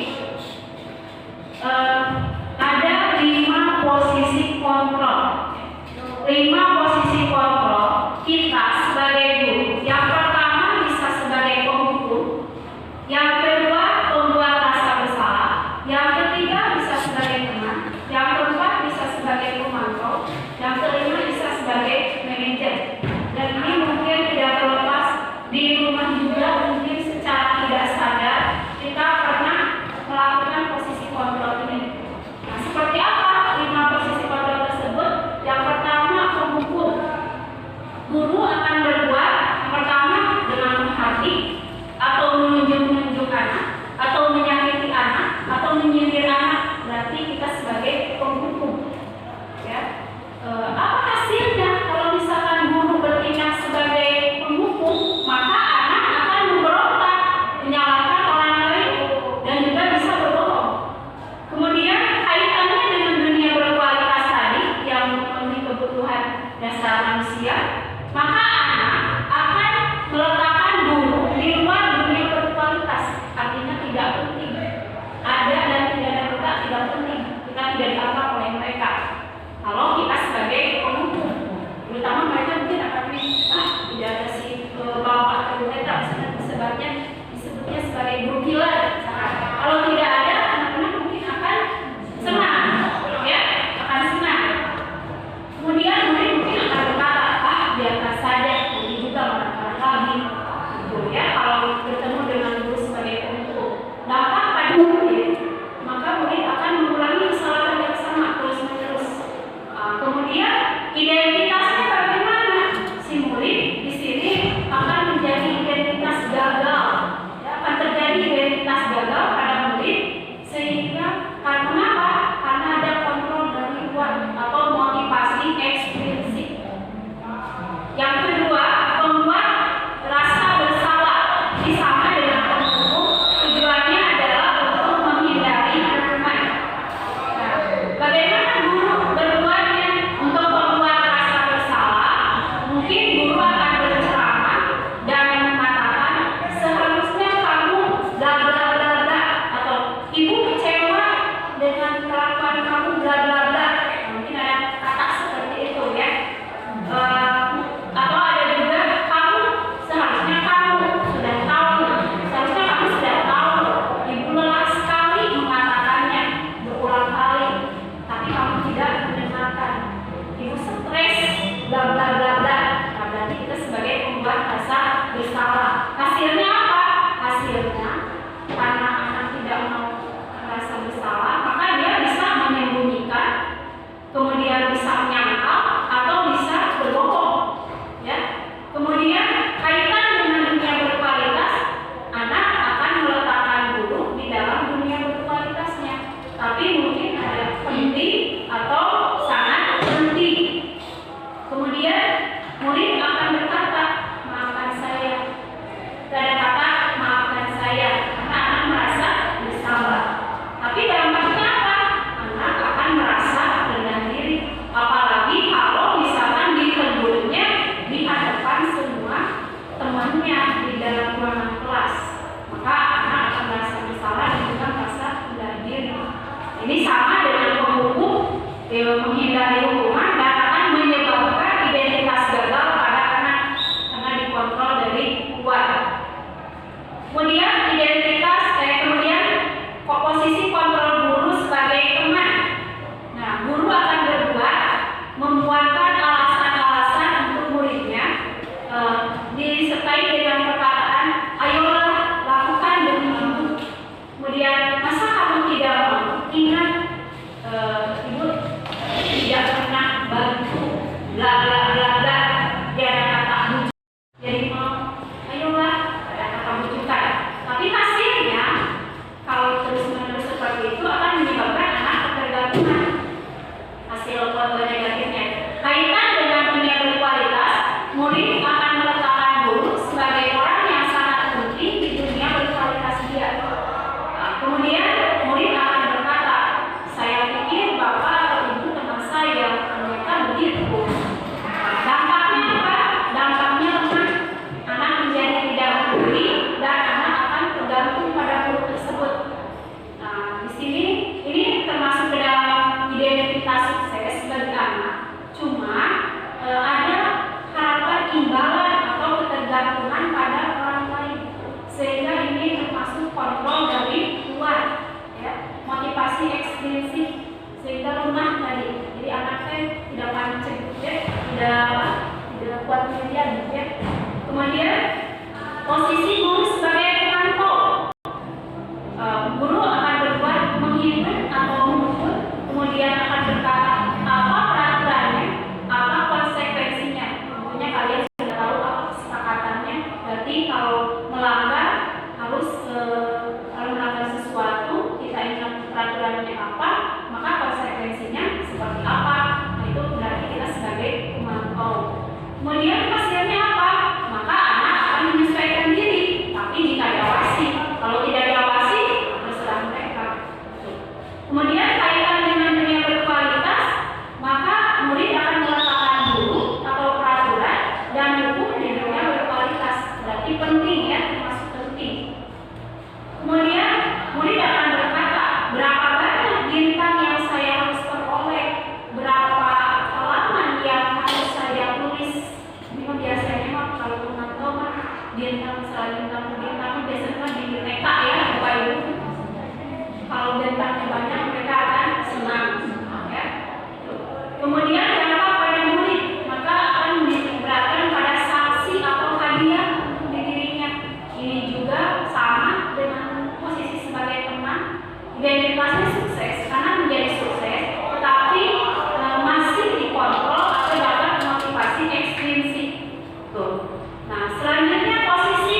ada 5 posisi kontrol. 5 posisi kontrol kita sebagai guru. Yang pertama bisa sebagai penghukum, yang kedua pembuat rasa bersalah, yang ketiga bisa sebagai teman, yang keempat bisa sebagai pemantau, yang kelima bisa sebagai manajer. Dan ini mungkin tidak terlepas di rumah juga, mungkin secara tidak sadar kita pernah melakukan posisi kontrol ini. Nah, seperti apa 5 posisi kontrol tersebut? Yang pertama, penghukum. yang bisa menyangkal atau bisa berbohong. Ya. Kemudian kaitan dengan dunia berkualitas, anak akan meletakkan guru di dalam dunia berkualitasnya. Tapi mungkin ada penting atau sangat penting. Kemudian murid akan berkata, maafkan saya. Tidak ada kata maafkan saya, karena anak merasa bersalah. Tapi dampaknya apa? Anak akan merasa rendah diri. Apalagi kalau misalkan ditegurnya di hadapan semua temannya di dalam ruangan kelas, maka anak akan merasa bersalah dan juga merasa rendah diri. Ini sama dengan penghukum menghindari hukuman dan akan menyebabkan identitas gagal pada anak karena dikontrol dari luar. Kemudian kemudian posisi kontrol guru sebagai teman. Nah, guru akan berbuat membuatkan alasan-alasan untuk muridnya disertai dengan perkataan, ayolah lakukan demi ibu. Kemudian masa kamu tidak mau? Ingat ibu tidak pernah bantu, bla bla bla bla. Dia ada kata bujuk. Jadi mau, ayolah, ada kata bujukan. Tapi hasilnya kalau terus-menerus seperti itu akan menyebabkan anak ketergantungan. Hasil foto negatifnya kaitan dengan dunia berkualitas, murid akan meletakkan guru sebagai orang yang sangat penting di dunia berkualitas dia. Kemudian murid akan berkata, saya pikir bapak atau ibu teman saya, ternyata begitu. Dampaknya apa? Dampaknya lemah. Anak menjadi tidak peduli dan anak akan tergantung pada guru tersebut. Nah, di sini ini termasuk ke dalam identitas sukses bagi anak. Cuma ada harapan imbalan atau ketergantungan pada orang lain, sehingga ini termasuk kontrol dari luar, ya, motivasi ekstrinsik, sehingga lemah tadi. Jadi anaknya tidak pancing, ya, tidak kuat median, ya. Kemudian posisi guru sebagai pemantau. Guru akan berbuat menghibur atau mengukur, kemudian akan berkata apa peraturannya, apa konsekuensinya. Tentunya kalian sudah tahu apa kesepakatannya. Berarti kalau melanggar harus kalau melanggar sesuatu kita ingat peraturannya apa, maka konsekuensinya seperti apa. Nah, itu berarti kita sebagai pemantau. Kemudian hasilnya apa? Maka anak akan menyesuaikan diri. Tapi jika diawasi, kalau tidak diawasi, terserah mereka. Kemudian kaitan dengan dunia berkualitas, maka murid akan meletakkan guru atau peraturan dan hukum di dunia berkualitas. Berarti penting, ya, termasuk penting. Kemudian murid akan berkata, berapa banyak bintang yang saya harus peroleh, berapa halaman yang harus saya tulis. Ini biasanya mah kalau pemantau mah bintang biasanya di TK, ya, Bapak Ibu. Kalau bintangnya banyak mereka akan senang, ya. Kemudian dampak pada murid, maka akan menitikberatkan pada sanksi atau hadiah untuk dirinya. Ini juga sama dengan posisi sebagai teman. Identitasnya sukses karena menjadi sukses, tetapi masih dikontrol atau dapat motivasi ekstrinsik. Tuh. Nah, selanjutnya posisi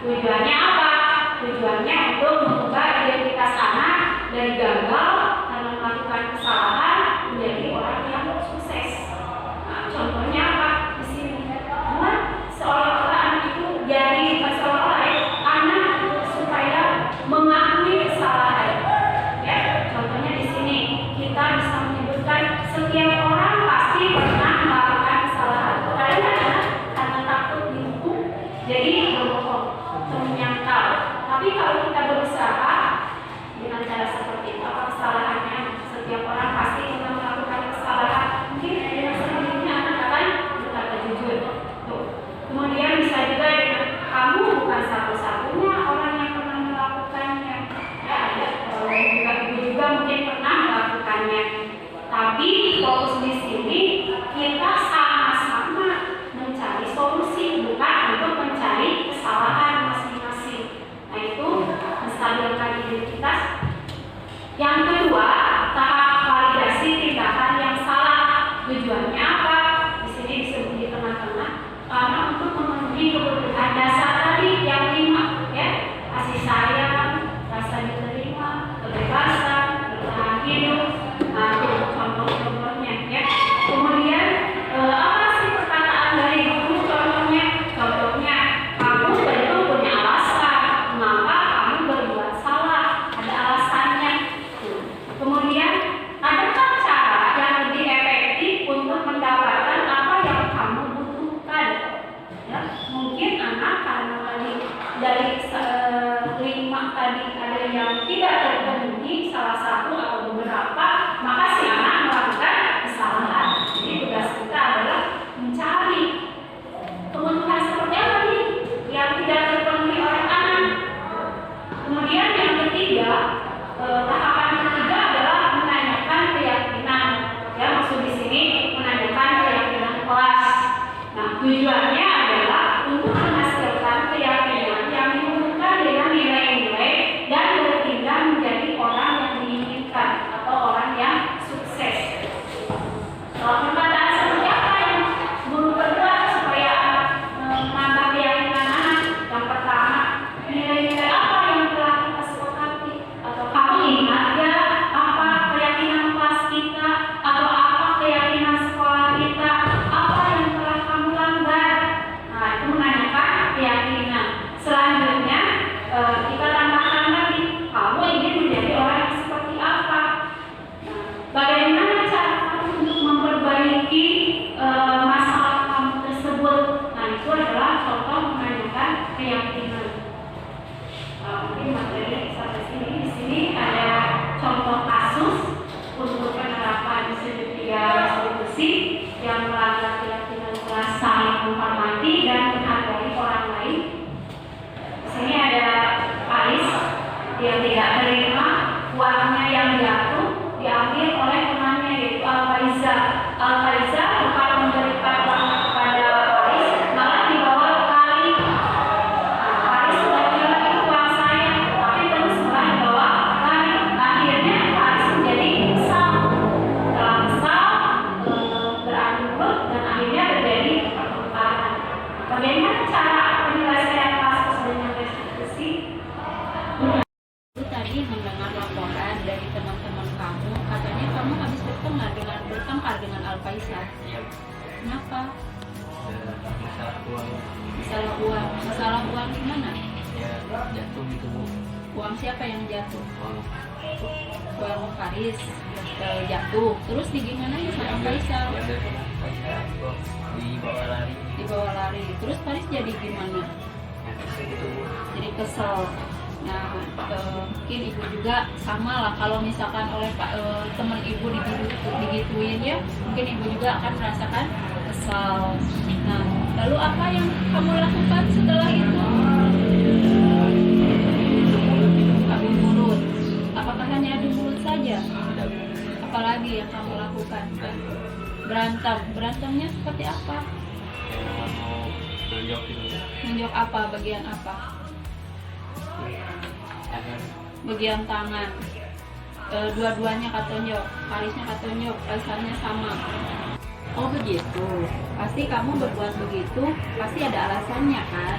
Tujuannya apa? Tujuannya untuk mengubah identitas anak dari gagal karena melakukan kesalahan menjadi orang yang sukses. Nah, contohnya apa? Di sini, seolah-olah anak itu jadi anak supaya mengakui kesalahan. Ya, contohnya di sini kita bisa menyebutkan setiap orang pasti pernah melakukan kesalahan. Karena takut dihukum, jadi berbohong, menyangkal. Tapi kalau kita berusaha dengan cara seperti itu, apa kesalahannya? Setiap orang pasti pernah melakukan kesalahan. Mungkin dengan sendirinya anak akan berkata jujur. Tuh. Kemudian bisa juga dengan kamu bukan satu-satunya orang yang pernah melakukannya. Ya, ada juga ibu juga mungkin pernah melakukannya. Tapi fokus di sini kita sama-sama mencari solusi, bukan untuk mencari kesalahan masing-masing. Nah, itu menstabilkan identitas. Yang kedua, tahap validasi tindakan yang salah. Tujuannya apa? Di sini disebut di tengah-tengah, karena untuk memenuhi kebutuhan dasar tadi yang 5, ya, kasih sayang, rasa diterima, kebebasan, bertahan hidup. Nah, itu contoh-contohnya, ya. Kemudian apa sih perkataan dari guru? Contohnya, kamu tentu punya alasan mengapa kamu berbuat salah, ada alasannya. Kemudian, adakah cara yang lebih efektif untuk mendapatkan apa yang kamu butuhkan? Ya, mungkin anak karena tadi dari 5 tadi ada yang tidak terpenuhi salah satu atau beberapa, maka si anak melakukan kesalahan. Jadi tugas kita adalah mencari kebutuhan seperti apa nih yang tidak terpenuhi oleh anak. Kemudian yang ketiga, tahapan ketiga adalah menanyakan keyakinan. Ya, maksud di sini menanyakan keyakinan kelas. Nah, tujuannya adalah untuk menghasilkan keyakinan yang dihubungkan dengan nilai-nilai dan bertindak menjadi orang yang diinginkan atau orang yang sukses. Perkataan seperti apa yang guru perbuat supaya menambah keyakinan anak? Yang pertama, nilai-nilai apa yang telah kita sepakati? Atau kamu ingat ya apa keyakinan kelas kita? Atau apa keyakinan sekolah kita? Apa yang telah kamu langgar? Nah, itu menanyakan keyakinan. Selanjutnya, kita tambahkan lagi, kamu ingin menjadi orang yang seperti apa? Nah, bagaimana cara kamu untuk memperbaiki masalah kamu tersebut? Nah, itu adalah contoh menanyakan keyakinan. Mungkin materi sampai sini. Di sini ada contoh kasus untuk penerapan segitiga distribusi yang melanggar keyakinan kelas saling menghormati dan menghargai orang lain. Di sini ada Aris yang tidak terima uangnya yang jatuh diambil oleh temannya yaitu Al-Faiza. Al-Faiza bukan memberikan uangnya kepada Aris, malah dibawa ke kali. Aris sudah bilang itu uang saya, tapi terus malah dibawa ke kali. Akhirnya Aris menjadi kesal. Setelah kesal, beradu mulut dan akhirnya terjadi pertumpahan. Bagaimana cara penyelesaian kasus dengan restitusi? Tadi mendengar laporan dari teman-teman kamu, katanya kamu habis bertengkar dengan Al-Faisal. Iya. Kenapa? Masalah uang. Masalah uang. Masalah uang gimana? Ya jatuh gitu Bu. Uang siapa yang jatuh? Uang Uang Faris jatuh. Terus digimanain sama Faisal? ya udah Faisal kok dibawa lari. Dibawa lari. Terus Faris jadi gimana? Ya kesel gitu Bu. Jadi kesel. Nah, mungkin ibu juga sama lah kalau misalkan oleh teman ibu digituin ya, mungkin ibu juga akan merasakan kesal. Nah, lalu apa yang kamu lakukan setelah itu? Adu mulut. Apakah hanya adu mulut saja? Tidak Bu. Apalagi yang kamu lakukan? Berantem. Berantemnya seperti apa? Ya mau nonjok gitu. Nunjuk apa? Bagian apa? Tangan. Bagian tangan. Dua-duanya katonjok, Farisnya katonjok, Faisalnya sama. Oh begitu. Pasti kamu berbuat begitu, pasti ada alasannya kan?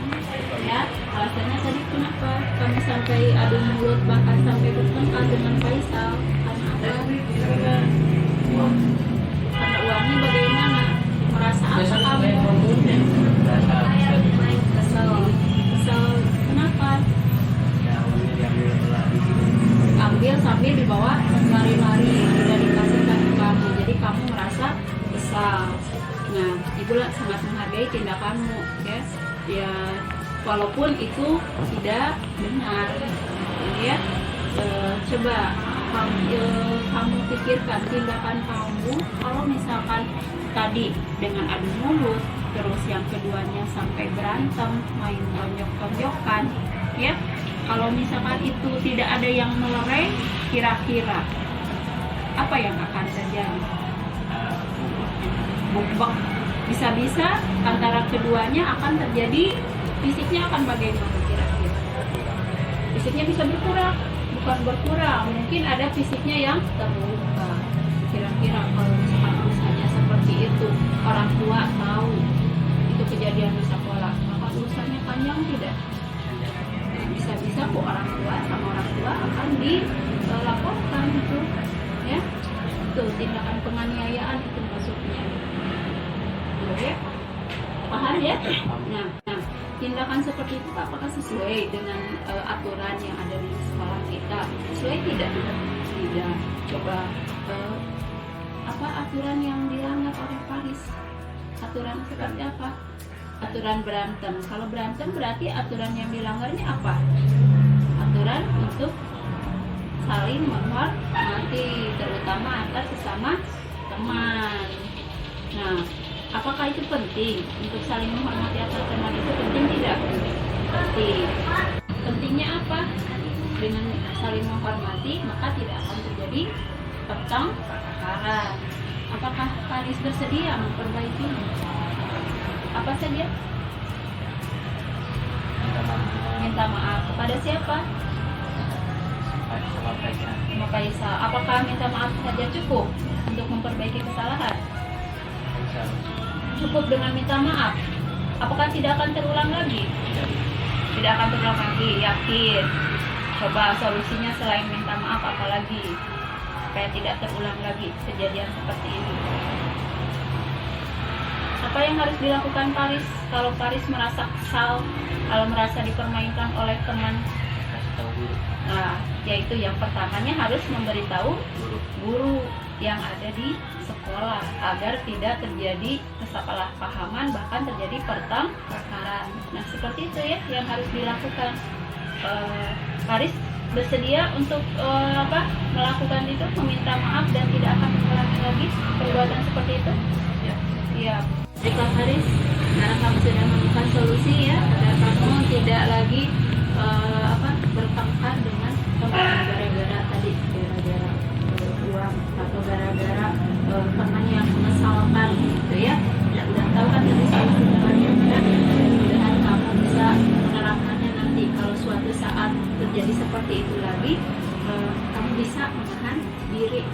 Ya, alasannya tadi kenapa kamu sampai adu mulut bahkan sampai bertengkar dengan Faisal? Karena apa? Karena uangnya bagaimana? Merasa apa kamu? Kesel. Kesel. Kenapa? Ambil sambil dibawa lari-lari, tidak dikasihkan ke kamu. Jadi kamu merasa kesal. Nah, ibu sangat menghargai tindakanmu, ya. Ya, walaupun itu tidak benar, ya. Coba kamu pikirkan tindakan kamu kalau misalkan tadi dengan adu mulut, terus yang keduanya sampai berantem, main tonjok-tonjokan, ya. Kalau misalkan itu tidak ada yang melerai, kira-kira apa yang akan terjadi? Bukbek. Bisa-bisa antara keduanya akan terjadi, fisiknya akan bagaimana kira-kira? Fisiknya bisa berkurang, bukan berkurang, mungkin ada fisiknya yang terluka. Kira-kira kalau misalkan urusannya seperti itu, orang tua tahu itu kejadian di sekolah, maka urusannya panjang tidak? Bisa-bisa kok orang tua sama orang tua akan dilaporkan itu, ya. Itu tindakan penganiayaan itu maksudnya. Ya, paham ya? Nah, tindakan seperti itu apakah sesuai dengan aturan yang ada di sekolah kita? Sesuai tidak? Tidak. Coba apa aturan yang dilanggar oleh Faris? Aturan seperti apa? Aturan berantem. Kalau berantem berarti aturan yang dilanggarnya apa? Aturan untuk saling menghormati, terutama antar sesama teman. Nah, apakah itu penting? Untuk saling menghormati antar teman itu penting tidak? Penting. Pentingnya apa? Dengan saling menghormati maka tidak akan terjadi pertengkaran. Apakah Faris bersedia memperbaikinya? Apa saja? Minta maaf kepada siapa? Sama Faisal. Apakah minta maaf saja cukup untuk memperbaiki kesalahan? Cukup dengan minta maaf. Apakah tidak akan terulang lagi? Tidak akan terulang lagi, yakin. Coba solusinya selain minta maaf apa lagi supaya tidak terulang lagi kejadian seperti ini. Apa yang harus dilakukan Faris kalau Faris merasa kesal, kalau merasa dipermainkan oleh teman? Nah, yaitu yang pertamanya harus memberitahu guru yang ada di sekolah agar tidak terjadi kesalahpahaman, bahkan terjadi pertengkaran. Nah, seperti itu ya yang harus dilakukan. Faris bersedia untuk melakukan itu, meminta maaf dan tidak akan mengulangi lagi perbuatan seperti itu. Iya. Baiklah Faris, sekarang kamu sudah menemukan solusi ya, agar kamu tidak lagi bertengkar dengan teman gara-gara tadi, gara-gara uang atau gara-gara teman yang mengesalkan gitu ya. Udah tahu kan tadi solusinya bagaimana? Mudah-mudahan kamu bisa menerapkannya nanti. Kalau suatu saat terjadi seperti itu lagi, kamu bisa menahan diri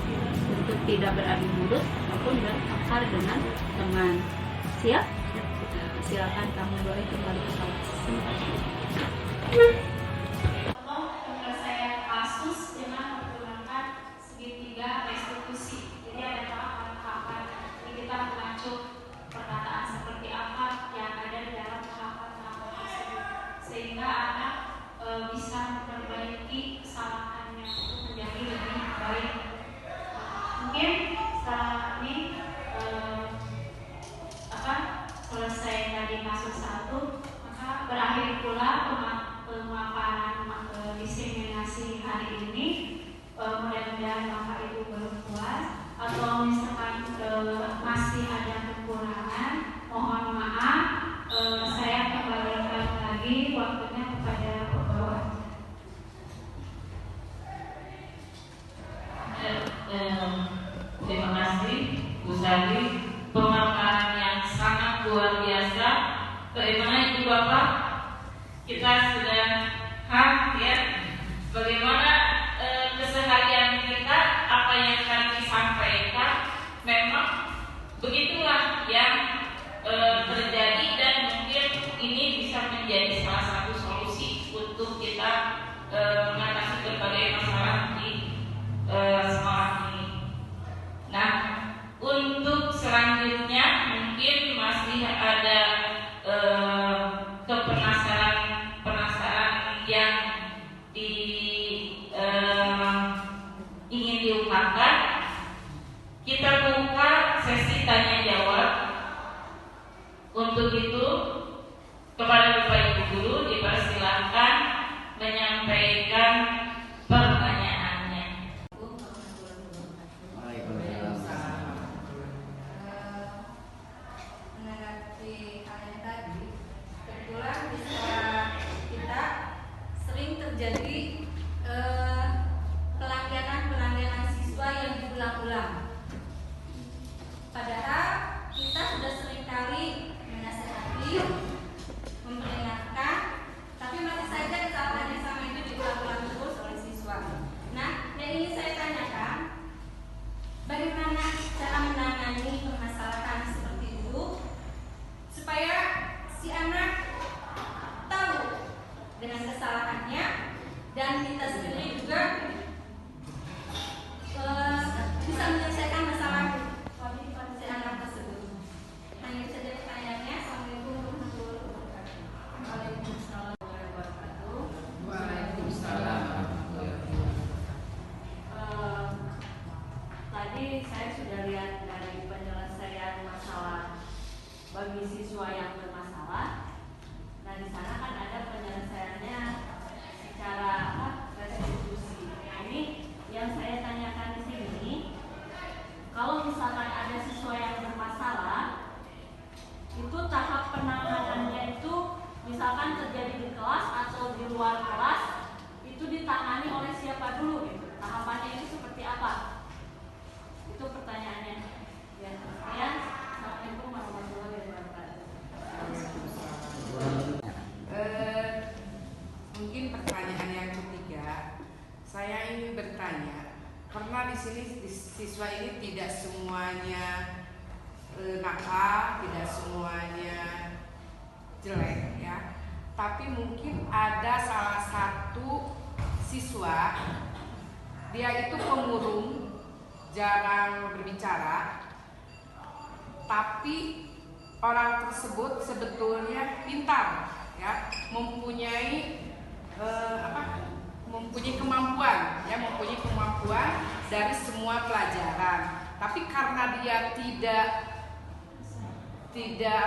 untuk tidak beradu mulut maupun bertengkar dengan teman. Siap? Silakan kamu boleh kembali ke kelas. Penyelesaian kasus dengan menggunakan segitiga restitusi. Jadi ada tahapan-tahapan. Ini kita mengacu perkataan seperti apa yang ada di dalam tahapan-tahapan tersebut, sehingga anak bisa memperbaiki kesalahannya untuk menjadi lebih baik. Mungkin setelah ini selesai dari kasus 1, maka berakhir pula pemaparan diseminasi hari ini. Mudah-mudahan Bapak Ibu berpuas, atau misalkan masih ada kekurangan, mohon maaf. Saya kembalikan lagi waktunya kepada Bapak. Terima kasih Bu Sari, pemaparan yang sangat luar biasa. Bagaimana Ibu Bapak, kita sudah ya, bagaimana keseharian kita, apa yang kami sampaikan memang begitulah dengan kesalahannya, dan kita sendiri juga bisa menyelesaikan masalah kondisi anak tersebut. Hanya itu saja pertanyaannya. Assalamualaikum warahmatullahi wabarakatuh. Waalaikumsalam warahmatullahi wabarakatuh. Waalaikumsalam. Tadi saya sudah lihat dari penyelesaian masalah bagi siswa yang bermasalah. Nah, di sana kan ada penyelesaiannya secara restitusi. Nah, ini yang saya tanyakan di sini, kalau misalkan ada siswa yang bermasalah, itu tahap penanganannya itu misalkan terjadi di kelas atau di luar kelas, itu ditangani oleh siapa dulu gitu? Tahapannya itu seperti apa? Itu pertanyaannya. Ya, sekian. Assalamualaikum warahmatullahi wabarakatuh. Mungkin pertanyaan yang ketiga, saya ingin bertanya, karena di sini siswa ini tidak semuanya nakal, tidak semuanya jelek ya, tapi mungkin ada salah satu siswa dia itu pemurung, jarang berbicara, tapi orang tersebut sebetulnya pintar ya, mempunyai mempunyai kemampuan ya, mempunyai kemampuan dari semua pelajaran, tapi karena dia tidak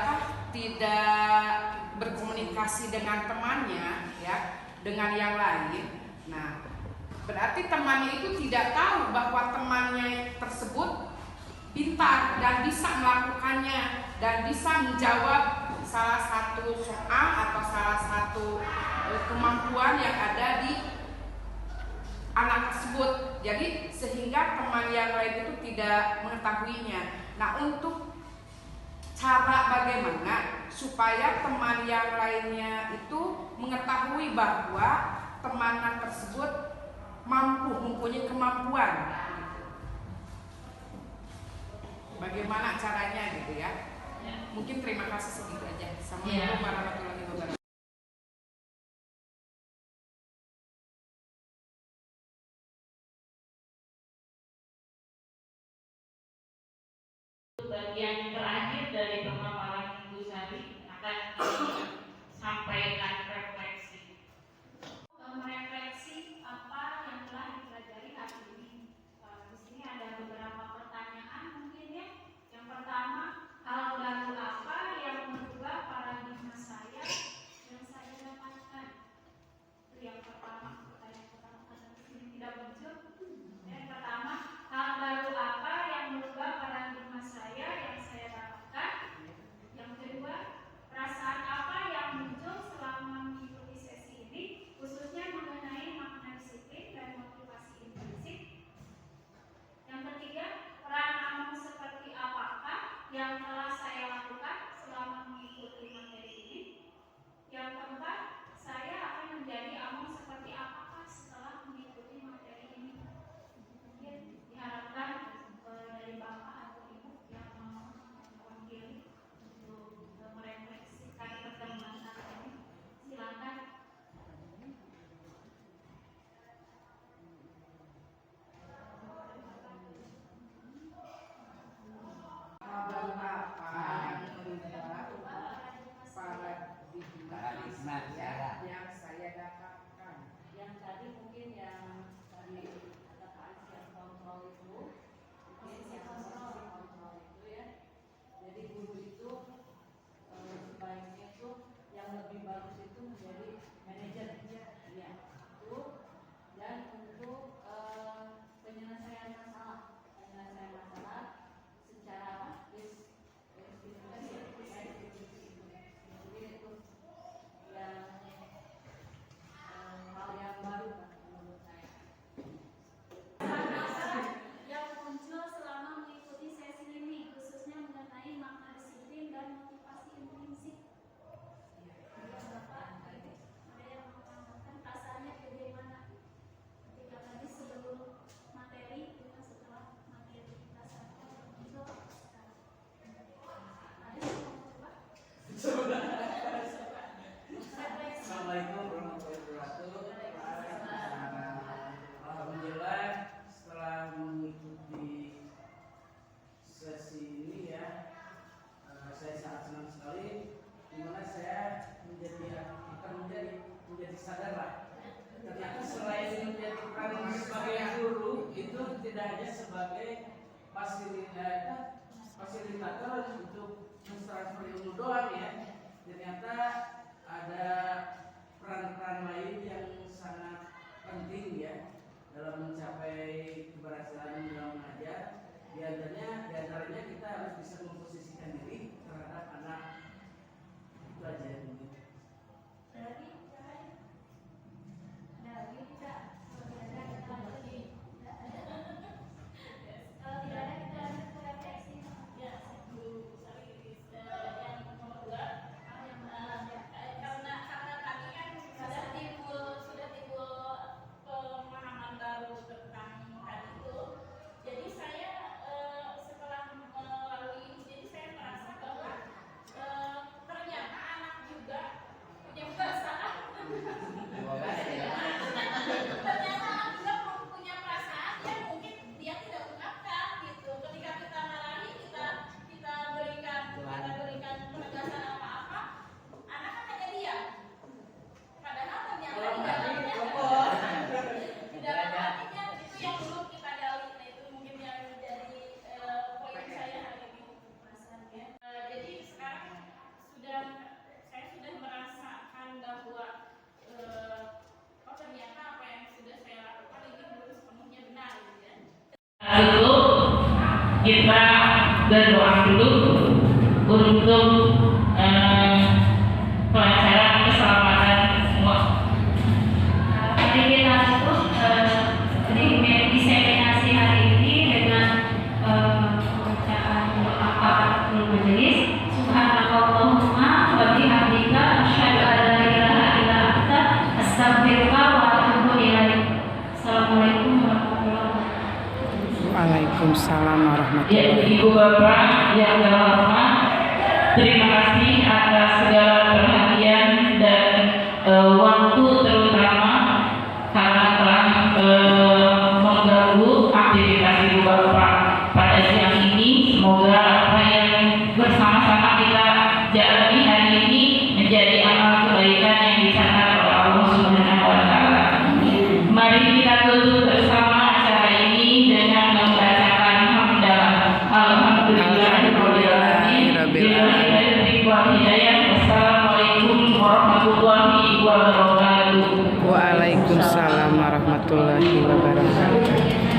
berkomunikasi dengan temannya ya, dengan yang lain. Nah, berarti temannya itu tidak tahu bahwa temannya tersebut pintar dan bisa melakukannya dan bisa menjawab salah satu soal atau salah satu kemampuan yang ada di anak tersebut. Jadi sehingga teman yang lain itu tidak mengetahuinya. Nah, untuk cara bagaimana supaya teman yang lainnya itu mengetahui bahwa teman tersebut mempunyai kemampuan, bagaimana caranya gitu ya. Mungkin terima kasih segitu aja. Assalamualaikum warahmatullahi wabarakatuh. Bagian terakhir dari pemaparan Ibu Sari akan sampaikan refleksi. Merefleksi apa yang telah dipelajari hari ini. Di sini ada beberapa pertanyaan mungkin ya. Yang pertama, hal baru apa yang merubah paradigma saya sadarlah. Ternyata selain menjadi peran sebagai guru itu tidak hanya sebagai fasilitator untuk mentransfer ilmu doang ya. Ternyata ada peran-peran lain yang sangat penting ya dalam mencapai keberhasilan dalam mengajar. Di antaranya kita harus bisa memposisikan diri terhadap anak. Itu aja mungkin. Tutup, kita berdoa dulu untuk kelancaran keselamatan semua. Mari kita tutup diseminasi hari ini dengan bacaan doa kafaratul majelis. Subhanakallahumma wa bihamdika asyhadu an la ilaha illa anta astaghfiruka wa atubu ilaik. Assalamualaikum warahmatullahi wabarakatuh. Waalaikumsalam warahmatullahi Ya, Ibu Bapak yang terhormat, terima kasih atas segala perhatian dan waktu, terutama karena telah mengganggu aktivitas Ibu Bapak pada siang ini. Semoga apa yang bersama-sama kita jalani hari ini menjadi amal kebaikan yang dicatat oleh Allah Subhanahu wa Ta'ala. Mari kita tutup bersama acara ini dengan membacakan hamdalah. Alhamdulillahirobbilalamin. Wassalamualaikum warahmatullahi wabarakatuh. Waalaikumsalam warahmatullahi wabarakatuh.